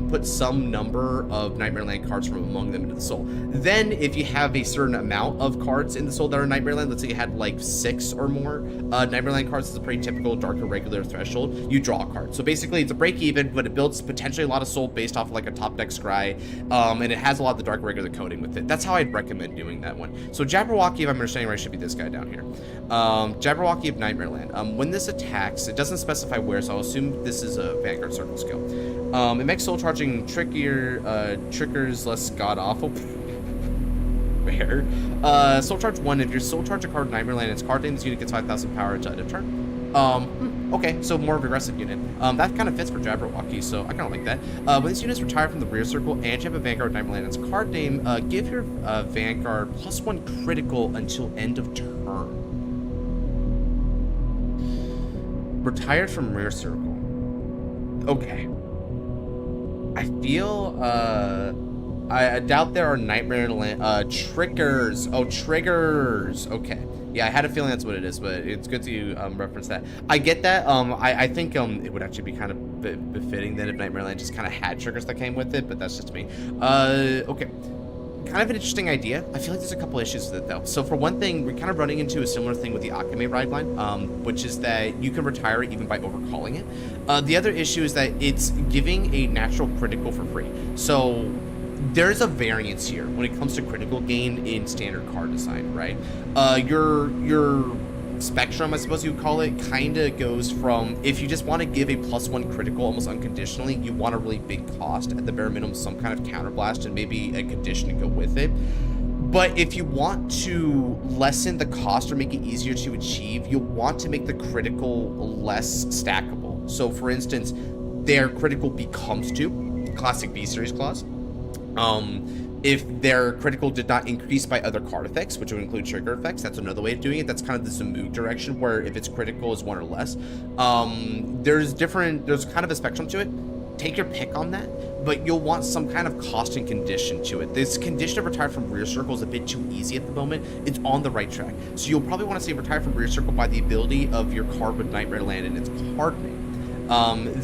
put some number of Nightmare Land cards from among them into the soul. Then, if you have a certain amount of cards in the soul that are Nightmare Land, let's say you had like 6 or more Nightmare Land cards, it's a pretty typical dark or regular threshold, you draw a card. So basically, it's a break even, but it builds potentially a lot of soul based off of like a top deck scry, and it has a lot of the dark regular coding with it. That's how I'd recommend doing that one. So Jabberwocky, if I'm understanding right, should be this guy down here. Jabberwocky of Nightmare Land. When this attacks, it doesn't specify where, so I'll assume this is a Vanguard Circle skill. It makes soul charging trickier, triggers less god-awful. Fair. Soul charge 1, if you soul charge a card in Nightmare Land, its card name, this unit gets 5,000 power until end of turn. Okay, so more of an aggressive unit. That kind of fits for Jabberwocky, so I kind of like that. When this unit is retired from the rear circle and you have a Vanguard Nightmare Land, its card name, give your Vanguard +1 critical until end of turn. Retired from rear circle. Okay. I feel, I doubt there are Nightmare Land, triggers. Oh, triggers. Okay. Yeah, I had a feeling that's what it is, but it's good to reference that. I get that. I think it would actually be kind of befitting then if Nightmare Land just kind of had triggers that came with it, but that's just me. Okay. Kind of an interesting idea. I feel like there's a couple issues with it though. So for one thing, we're kind of running into a similar thing with the Akame ride line, which is that you can retire it even by overcalling it. The other issue is that it's giving a natural critical for free. So there's a variance here when it comes to critical gain in standard card design, right? Your spectrum, I suppose you would call it, kind of goes from, if you just want to give a +1 critical almost unconditionally, you want a really big cost, at the bare minimum some kind of counterblast and maybe a condition to go with it. But if you want to lessen the cost or make it easier to achieve, you'll want to make the critical less stackable. So for instance, their critical becomes 2, classic V-Series clause. If their critical did not increase by other card effects, which would include trigger effects, that's another way of doing it. That's kind of the Zamug direction, where if its critical is 1 or less, there's kind of a spectrum to it. Take your pick on that, but you'll want some kind of cost and condition to it. This condition of retired from rear circle is a bit too easy at the moment. It's on the right track. So you'll probably want to say retired from rear circle by the ability of your card with Nightmare Land in its card name.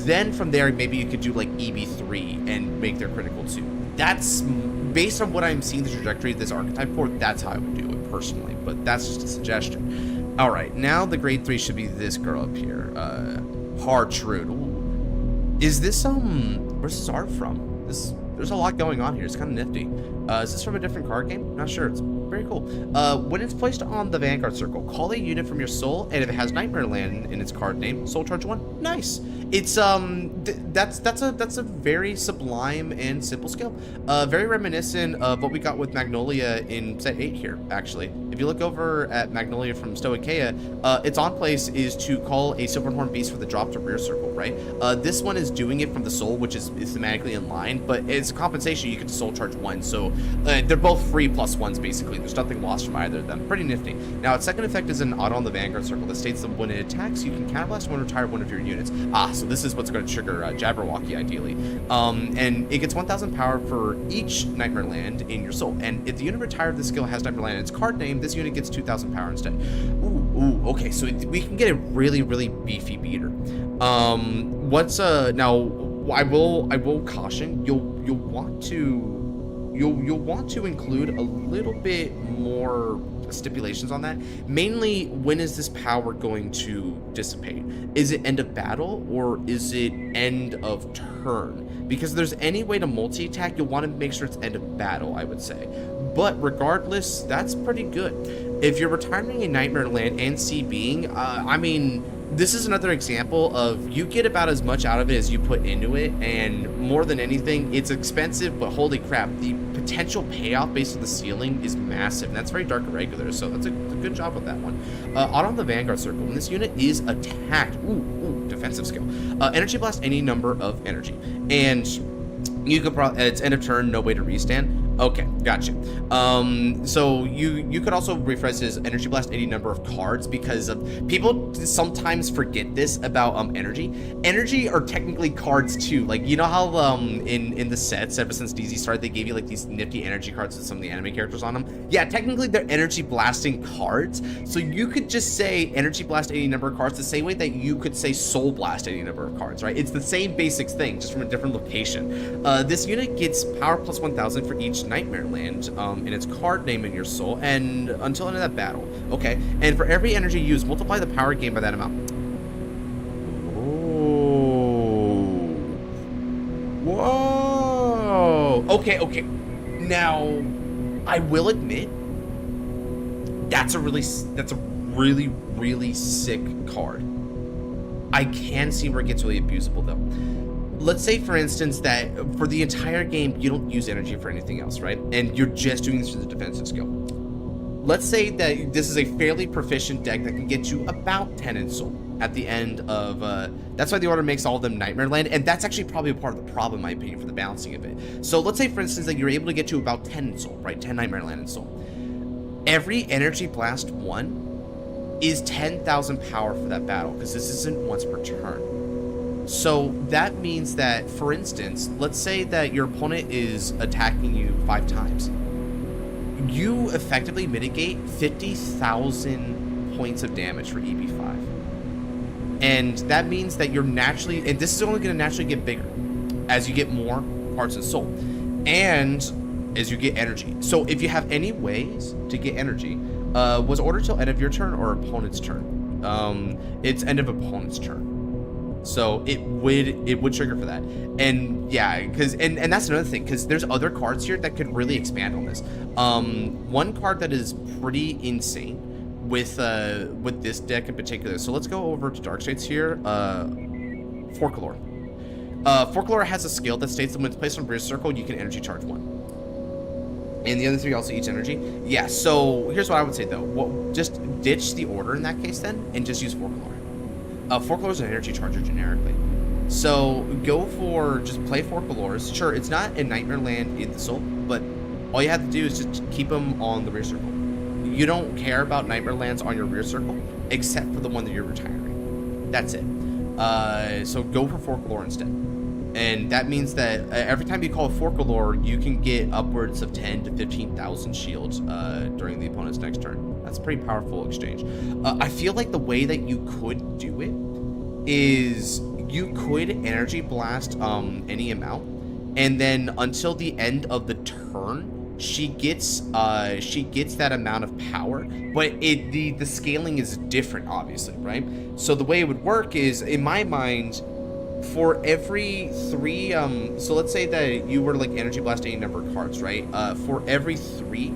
Then from there, maybe you could do like EB3 and make their critical 2. That's based on what I'm seeing the trajectory of this archetype for, that's how I would do it personally, but that's just a suggestion. All right, now the grade 3 should be this girl up here, Hartrude. Ooh. Is this, where's this art from? There's a lot going on here, it's kind of nifty. Is this from a different card game? Not sure, it's very cool. When it's placed on the Vanguard Circle, call a unit from your soul, and if it has Nightmare Land in its card name, soul charge 1. Nice. It's that's a very sublime and simple skill. Very reminiscent of what we got with Magnolia in set 8 here, actually. If you look over at Magnolia from Stoicheia, its on place is to call a Silverhorn Beast with a drop to rear circle, right? This one is doing it from the soul, which is thematically in line, but it's compensation, you get to soul charge 1, so they're both free +1s basically. There's nothing lost from either of them. Pretty nifty. Now, its second effect is an auto on the Vanguard Circle that states that when it attacks, you can counterblast one or retire one of your units. So this is what's going to trigger Jabberwocky, ideally. And it gets 1,000 power for each Nightmare Land in your soul. And if the unit retired this skill has Nightmare Land in its card name, this unit gets 2,000 power instead. Ooh, okay, so we can get a really, really beefy beater. Now, I will caution, you'll you'll want to include a little bit more stipulations on that. Mainly, when is this power going to dissipate? Is it end of battle or is it end of turn? Because if there's any way to multi-attack, you'll want to make sure it's end of battle, I would say. But regardless, that's pretty good. If you're retiring a Nightmare Land and CBing, I mean, this is another example of you get about as much out of it as you put into it, and more than anything, it's expensive, but holy crap, the potential payoff based on the ceiling is massive, and that's very dark irregular, so that's a good job with that one. Out on the Vanguard circle, when this unit is attacked, defensive skill, energy blast any number of energy, and you could probably, it's end of turn, no way to restand. Okay, gotcha. So you could also rephrase his energy blast any number of cards, because people sometimes forget this about energy. Energy are technically cards too. Like, you know how in the sets ever since DZ started, they gave you like these nifty energy cards with some of the anime characters on them. Yeah, technically they're energy blasting cards. So you could just say energy blast any number of cards the same way that you could say soul blast any number of cards, right? It's the same basic thing, just from a different location. This unit gets power plus 1,000 for each Nightmare Land in its card name in your soul, and until end of that battle. Okay, and for every energy used, multiply the power gained by that amount. Whoa. Okay. Now, I will admit, that's a really sick card. I can see where it gets really abusable though. Let's say, for instance, that for the entire game, you don't use energy for anything else, right? And you're just doing this for the defensive skill. Let's say that this is a fairly proficient deck that can get you about 10 in soul at the end of... that's why the order makes all of them Nightmare Land, and that's actually probably a part of the problem, in my opinion, for the balancing of it. So let's say, for instance, that you're able to get to about 10 in soul, right? 10 Nightmare Land in soul. Every Energy Blast 1 is 10,000 power for that battle, because this isn't once per turn. So that means that, for instance, let's say that your opponent is attacking you 5 times. You effectively mitigate 50,000 points of damage for EB5. And that means that you're naturally, and this is only going to naturally get bigger as you get more parts of soul and as you get energy. So if you have any ways to get energy, was order till end of your turn or opponent's turn? It's end of opponent's turn. So it would trigger for that. And yeah, because and that's another thing, because there's other cards here that could really expand on this. One card that is pretty insane with this deck in particular. So let's go over to Dark States here. Folklore. Folklore has a skill that states that when it's placed on rear circle, you can energy charge 1. And the other 3 also each energy. Yeah, so here's what I would say though. Just ditch the order in that case then, and just use Folklore. Folklore is an energy charger generically. So go for, just play Folklores. Sure, it's not a Nightmare Land in the soul, but all you have to do is just keep them on the rear circle. You don't care about Nightmare Lands on your rear circle, except for the one that you're retiring. That's it. So go for Folklore instead. And that means that every time you call a Folklore, you can get upwards of 10 to 15,000 shields during the opponent's next turn. That's a pretty powerful exchange. I feel like the way that you could do it is you could energy blast any amount, and then until the end of the turn, she gets that amount of power, but the scaling is different, obviously, right? So the way it would work is, in my mind, for every 3 so let's say that you were like energy blast any number of cards, right? For every 3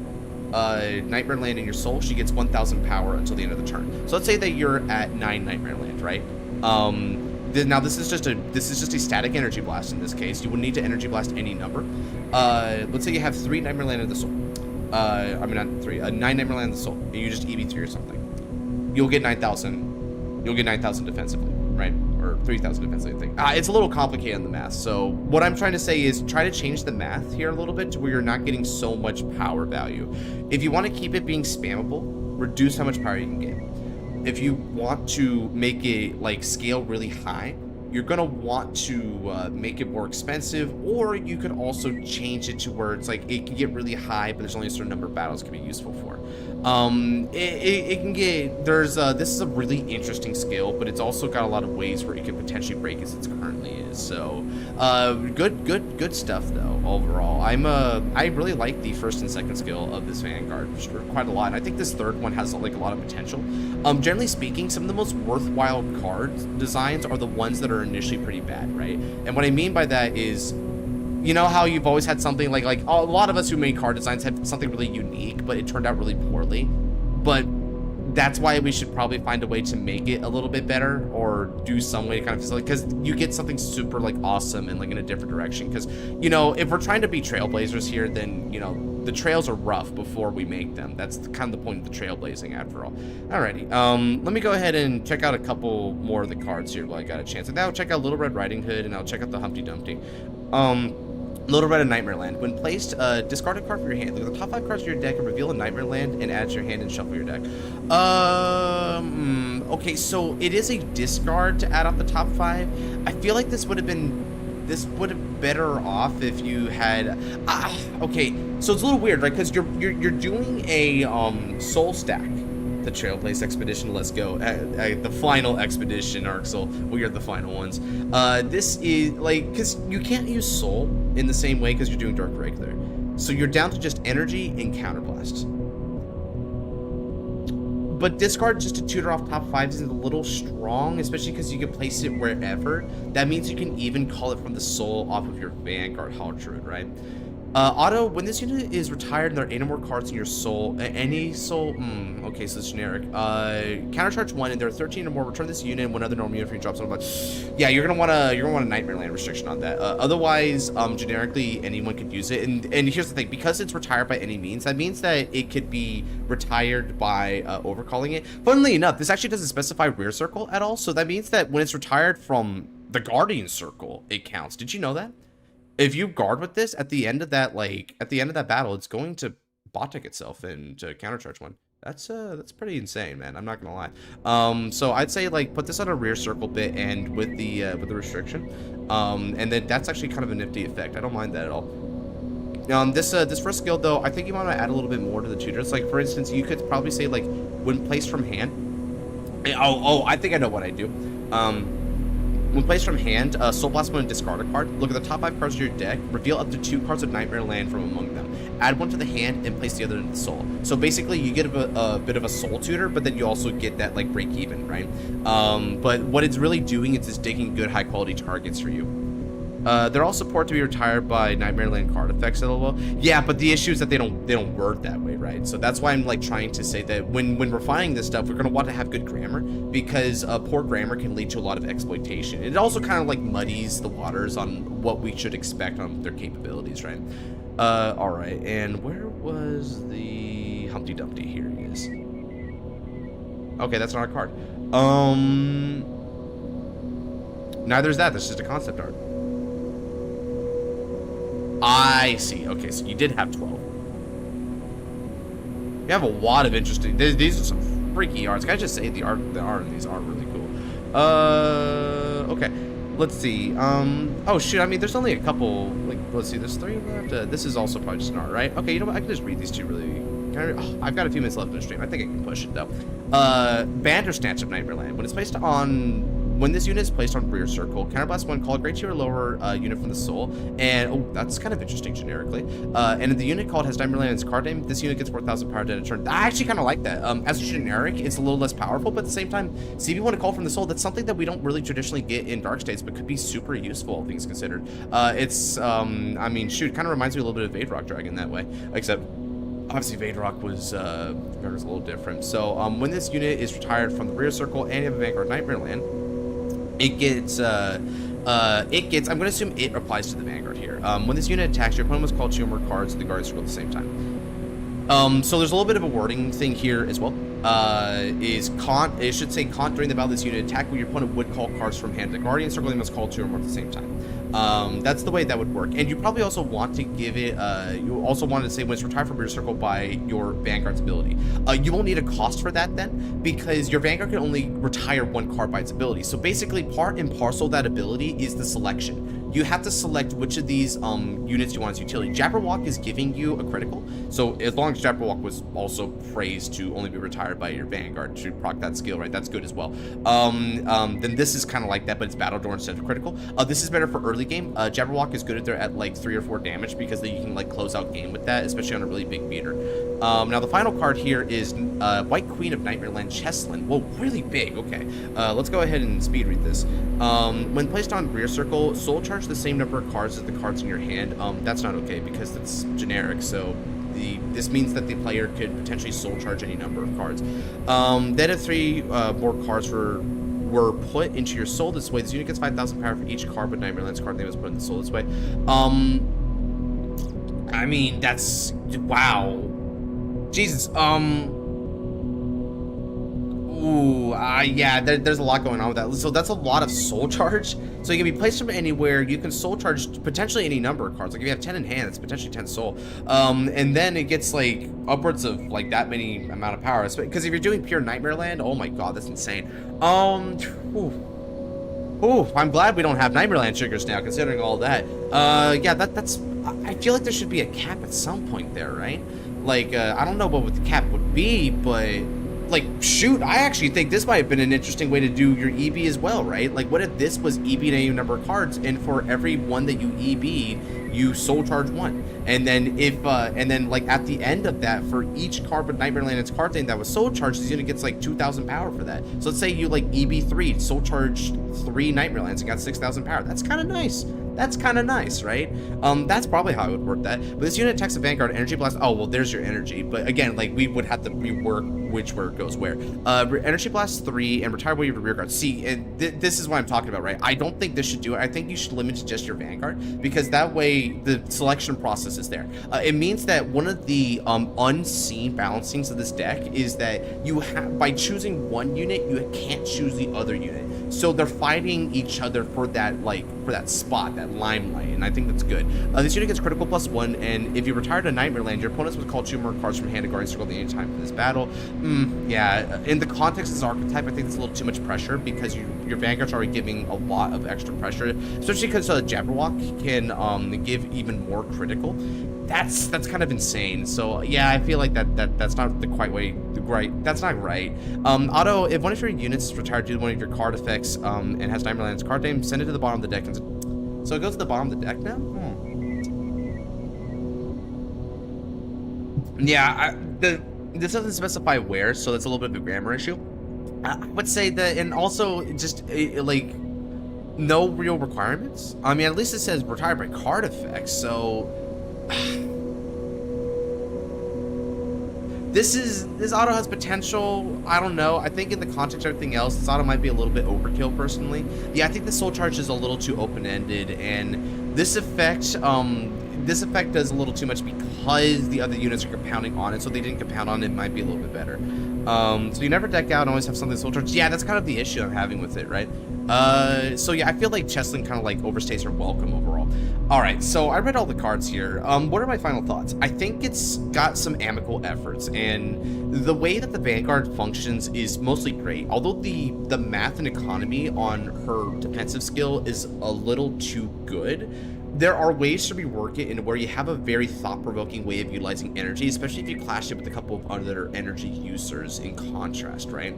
Nightmare Land in your soul, she gets 1,000 power until the end of the turn. So let's say that you're at 9 Nightmare Land, right? Now this is just a static energy blast in this case. You wouldn't need to energy blast any number. Let's say you have 3 Nightmare Land in the soul. I mean, not 3, 9 Nightmare Land in the soul, and you just EV3 or something. You'll get 9,000. You'll get 9,000 defensively, right? Or 3,000 defensively, I think. It's a little complicated on the math. So what I'm trying to say is try to change the math here a little bit to where you're not getting so much power value. If you want to keep it being spammable, reduce how much power you can get. If you want to make it like scale really high, you're gonna want to make it more expensive, or you could also change it to where it's like it can get really high, but there's only a certain number of battles it can be useful for. It can get, this is a really interesting skill, but it's also got a lot of ways where it could potentially break as it currently is. So good stuff though overall. I really like the first and second skill of this Vanguard quite a lot, and I think this third one has like a lot of potential. Generally speaking, some of the most worthwhile card designs are the ones that are initially pretty bad, right? And what I mean by that is, you know how you've always had something like a lot of us who made card designs had something really unique, but it turned out really poorly. But that's why we should probably find a way to make it a little bit better, or do some way to kind of facilitate, because you get something super like awesome and like in a different direction. Because, you know, if we're trying to be trailblazers here, then, you know, the trails are rough before we make them. That's kind of the point of the trailblazing after all. Alrighty, let me go ahead and check out a couple more of the cards here while I got a chance. And now I'll check out Little Red Riding Hood, and I'll check out the Humpty Dumpty. Little Red and Nightmare Land. When placed, discard a card from your hand. Look at the top 5 cards of your deck and reveal a Nightmare Land and add it to your hand and shuffle your deck. Okay, so it is a discard to add off the top 5. I feel like this would have been better off if you had. Okay, so it's a little weird, right? Because you're doing a soul stack. The Trailblaze Expedition, let's go. The final expedition, Arxel. We are the final ones. This is like, because you can't use Soul in the same way because you're doing Dark Regular. So you're down to just Energy and Counterblast. But discard just to tutor off top 5s is a little strong, especially because you can place it wherever. That means you can even call it from the Soul off of your Vanguard Hall Druid, right? Auto, when this unit is retired and there are 8 or more cards in your soul, any soul, okay, so it's generic. Countercharge 1, and there are 13 or more, return this unit and one other normal unit for you drops on. But yeah, you're gonna want a Nightmare Land restriction on that. Otherwise, generically anyone could use it. And here's the thing, because it's retired by any means, that means that it could be retired by overcalling it. Funnily enough, this actually doesn't specify rear circle at all, so that means that when it's retired from the Guardian Circle, it counts. Did you know that? If you guard with this at the end of that, battle, it's going to bot-tick itself and to countercharge 1. That's pretty insane, man. I'm not gonna lie. So I'd say like put this on a rear circle bit and with the restriction, and then that's actually kind of a nifty effect. I don't mind that at all. This first skill though, I think you want to add a little bit more to the tutors. Like for instance, you could probably say like when placed from hand. I think I know what I do. When placed from hand, Soul Blast 1 and discard a card. Look at the top 5 cards of your deck. Reveal up to 2 cards of Nightmare Land from among them. Add 1 to the hand and place the other in the soul. So basically, you get a bit of a soul tutor, but then you also get that like break even, right? But what it's really doing is it's digging good high quality targets for you. They're all support to be retired by Nightmare Land card effects, LOL. Yeah, but the issue is that they don't word that way, right? So that's why I'm like trying to say that when refining this stuff, we're gonna want to have good grammar, because poor grammar can lead to a lot of exploitation. It also kind of like muddies the waters on what we should expect on their capabilities, right? All right, and where was the Humpty Dumpty? Here he is. Okay, that's not a card. Neither is that. That's just a concept art. I see. Okay, so you did have 12. You have a lot of interesting. These are some freaky arts. Can I just say the art in these are really cool. Okay, let's see. Oh shoot. I mean, there's only a couple. Like, let's see. There's 3 left. This is also probably just an art, right? Okay, you know what? I can just read these 2 really. I've got a few minutes left in the stream. I think I can push it though. Bandersnatch of Nightmare Land. When this unit is placed on rear circle, counterblast 1, call a grade 2 or lower unit from the soul, and oh, that's kind of interesting generically. And if the unit called has Nightmare Land in its card name, this unit gets 4,000 power dead a turn. I actually kind of like that. As a generic, it's a little less powerful, but at the same time, see if you want to call from the soul, that's something that we don't really traditionally get in Dark States, but could be super useful, all things considered. I mean, shoot, kind of reminds me a little bit of Vadrock Dragon that way, except obviously Vadrock was a little different. So when this unit is retired from the rear circle and you have a Vanguard Nightmare Land, it gets, I'm going to assume it applies to the Vanguard here. When this unit attacks, your opponent must call 2 or more cards to the Guardian Circle at the same time. So there's a little bit of a wording thing here as well. it should say Con during the battle this unit attack when your opponent would call cards from hand. The Guardian Circle, they must call 2 or more at the same time. That's the way that would work. And you probably also want to give it, you also want to say when it's retired from your circle by your Vanguard's ability. You won't need a cost for that then, because your Vanguard can only retire 1 card by its ability. So basically, part and parcel of that ability is the selection. You have to select which of these units you want as utility. Jabberwock is giving you a critical, so as long as Jabberwock was also praised to only be retired by your Vanguard to proc that skill, right? That's good as well. Then this is kind of like that, but it's Battle Door instead of critical. This is better for early game. Jabberwock is good if they're at like 3 or 4 damage, because then you can like close out game with that, especially on a really big beater. Now the final card here is White Queen of Nightmareland Cheslin. Whoa, really big. Okay, let's go ahead and speed read this. When placed on rear circle, soul charge the same number of cards as the cards in your hand. That's not okay because that's generic. So this means that the player could potentially soul charge any number of cards. Then if 3 more cards were put into your soul this way, this unit gets 5,000 power for each card with Nightmareland's card name was put in the soul this way. I mean, that's wow. Jesus. Yeah, there's a lot going on with that. So that's a lot of soul charge. So you can be placed from anywhere. You can soul charge potentially any number of cards. Like if you have 10 in hand, it's potentially 10 soul. And then it gets like upwards of like that many amount of power. Because if you're doing pure Nightmareland, oh my god, that's insane. I'm glad we don't have Nightmareland triggers now, considering all that. Yeah, that's. I feel like there should be a cap at some point there, right? Like, I don't know what the cap would be, but like, shoot, I actually think this might have been an interesting way to do your EB as well, right? Like, what if this was EB'd any number of cards, and for every one that you EB'd, you soul charge 1, and then and then like at the end of that, for each card with Nightmareland and its card name that was soul charged, this unit gets like 2,000 power for that. So let's say you like EB 3, soul charged 3 Nightmarelands and got 6,000 power. That's kind of nice. That's kind of nice, right? That's probably how I would work that. But this unit attacks a Vanguard, Energy Blast. Oh, well, there's your energy. But again, like, we would have to rework which word goes where. Energy Blast 3 and retire wave of rear guard. See, and this is what I'm talking about, right? I don't think this should do it. I think you should limit to just your Vanguard, because that way the selection process is there. It means that one of the unseen balancings of this deck is that you have, by choosing one unit, you can't choose the other unit. So they're fighting each other for that, like, for that spot, that limelight, and I think that's good. This unit gets critical +1, and if you retire to Nightmareland, your opponents would call 2 more cards from hand to Guardian Circle at any time for this battle. Yeah, in the context of this archetype, I think it's a little too much pressure, because your Vanguard's already giving a lot of extra pressure, especially because Jabberwock can give even more critical. That's kind of insane. So yeah, I feel like that's not the quite way. Right, that's not right. Auto, if one of your units is retired due to one of your card effects and has Nightmareland's card name, send it to the bottom of the deck. So it goes to the bottom of the deck now? Yeah, this doesn't specify where, so that's a little bit of a grammar issue. I would say that, and also just like no real requirements. I mean, at least it says retired by card effects, so this auto has potential. I don't know. I think in the context of everything else, this auto might be a little bit overkill personally. Yeah, I think the soul charge is a little too open-ended, and this effect does a little too much because the other units are compounding on it, so they didn't compound on it, might be a little bit better. So you never deck out and always have something soul charge. Yeah, that's kind of the issue I'm having with it, right? So yeah, I feel like Cheslin kind of like overstays her welcome overall. All right, so I read all the cards here. What are my final thoughts? I think it's got some amicable efforts, and the way that the Vanguard functions is mostly great. Although the math and economy on her defensive skill is a little too good, there are ways to rework it in where you have a very thought-provoking way of utilizing energy, especially if you clash it with a couple of other energy users in contrast, right?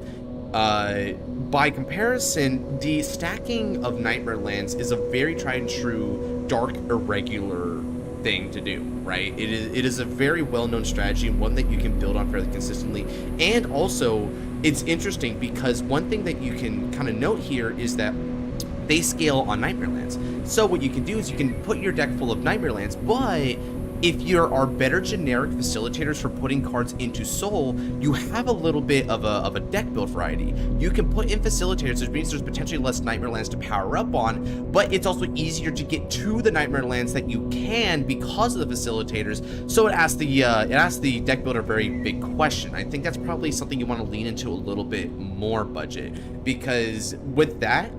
By comparison, the stacking of Nightmarelands is a very tried and true, dark, irregular thing to do, right? It is a very well-known strategy, and one that you can build on fairly consistently. And also, it's interesting because one thing that you can kind of note here is that they scale on Nightmarelands. So what you can do is you can put your deck full of Nightmarelands, but if there are better generic facilitators for putting cards into Soul, you have a little bit of a deck build variety. You can put in facilitators, which means there's potentially less Nightmare Lands to power up on, but it's also easier to get to the Nightmare Lands that you can because of the facilitators. So it asks the deck builder a very big question. I think that's probably something you want to lean into a little bit more budget, because with that,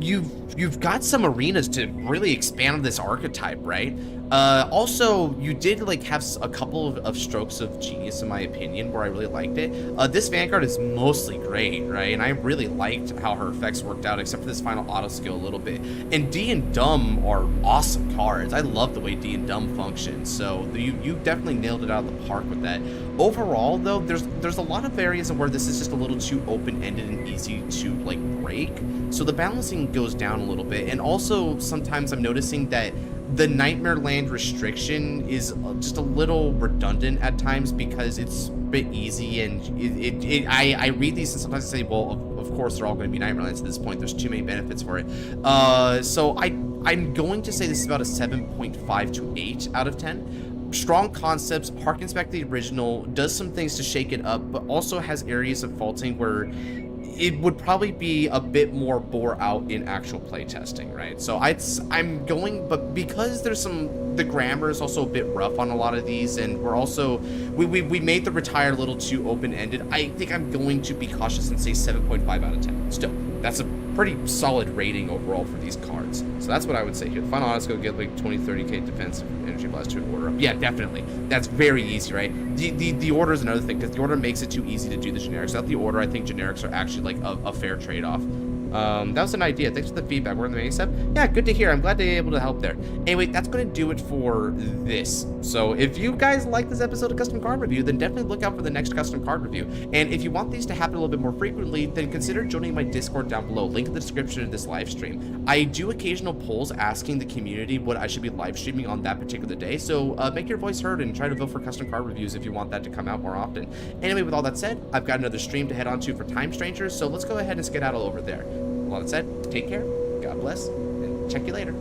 you've got some arenas to really expand on this archetype, right? Also, you did like have a couple of strokes of genius in my opinion where I really liked it. This Vanguard is mostly great, right? And I really liked how her effects worked out, except for this final auto skill a little bit. And D and Dumb are awesome cards. I love the way D and Dumb functions, so you definitely nailed it out of the park with that. Overall, though, there's a lot of areas where this is just a little too open-ended and easy to like break, so the balancing goes down a little bit. And also sometimes I'm noticing that the Nightmare Land restriction is just a little redundant at times because it's a bit easy, and I read these and sometimes I say, well, of course they're all going to be Nightmare Lands at this point. There's too many benefits for it. So I'm going to say this is about a 7.5 to 8 out of 10. Strong concepts, harkens back to the original, does some things to shake it up, but also has areas of faulting where it would probably be a bit more bore out in actual play testing, right? So I'm going, but because the grammar is also a bit rough on a lot of these, and we're also, we made the retire a little too open-ended, I think I'm going to be cautious and say 7.5 out of 10. Still, that's a pretty solid rating overall for these cards. So that's what I would say here. The final honest go get like 20-30k defense energy blast to order up. Yeah, definitely. That's very easy, right? The order is another thing, because the order makes it too easy to do the generics. Without the order, I think generics are actually like a fair trade-off. That was an idea. Thanks for the feedback. We're in the main step. Yeah, good to hear. I'm glad to be able to help there. Anyway, that's going to do it for this. So if you guys like this episode of Custom Card Review, then definitely look out for the next Custom Card Review. And if you want these to happen a little bit more frequently, then consider joining my Discord down below. Link in the description of this live stream. I do occasional polls asking the community what I should be live streaming on that particular day. So make your voice heard and try to vote for Custom Card Reviews if you want that to come out more often. Anyway, with all that said, I've got another stream to head on to for Time Strangers, so let's go ahead and skedaddle over there. With all that said, take care, God bless, and check you later.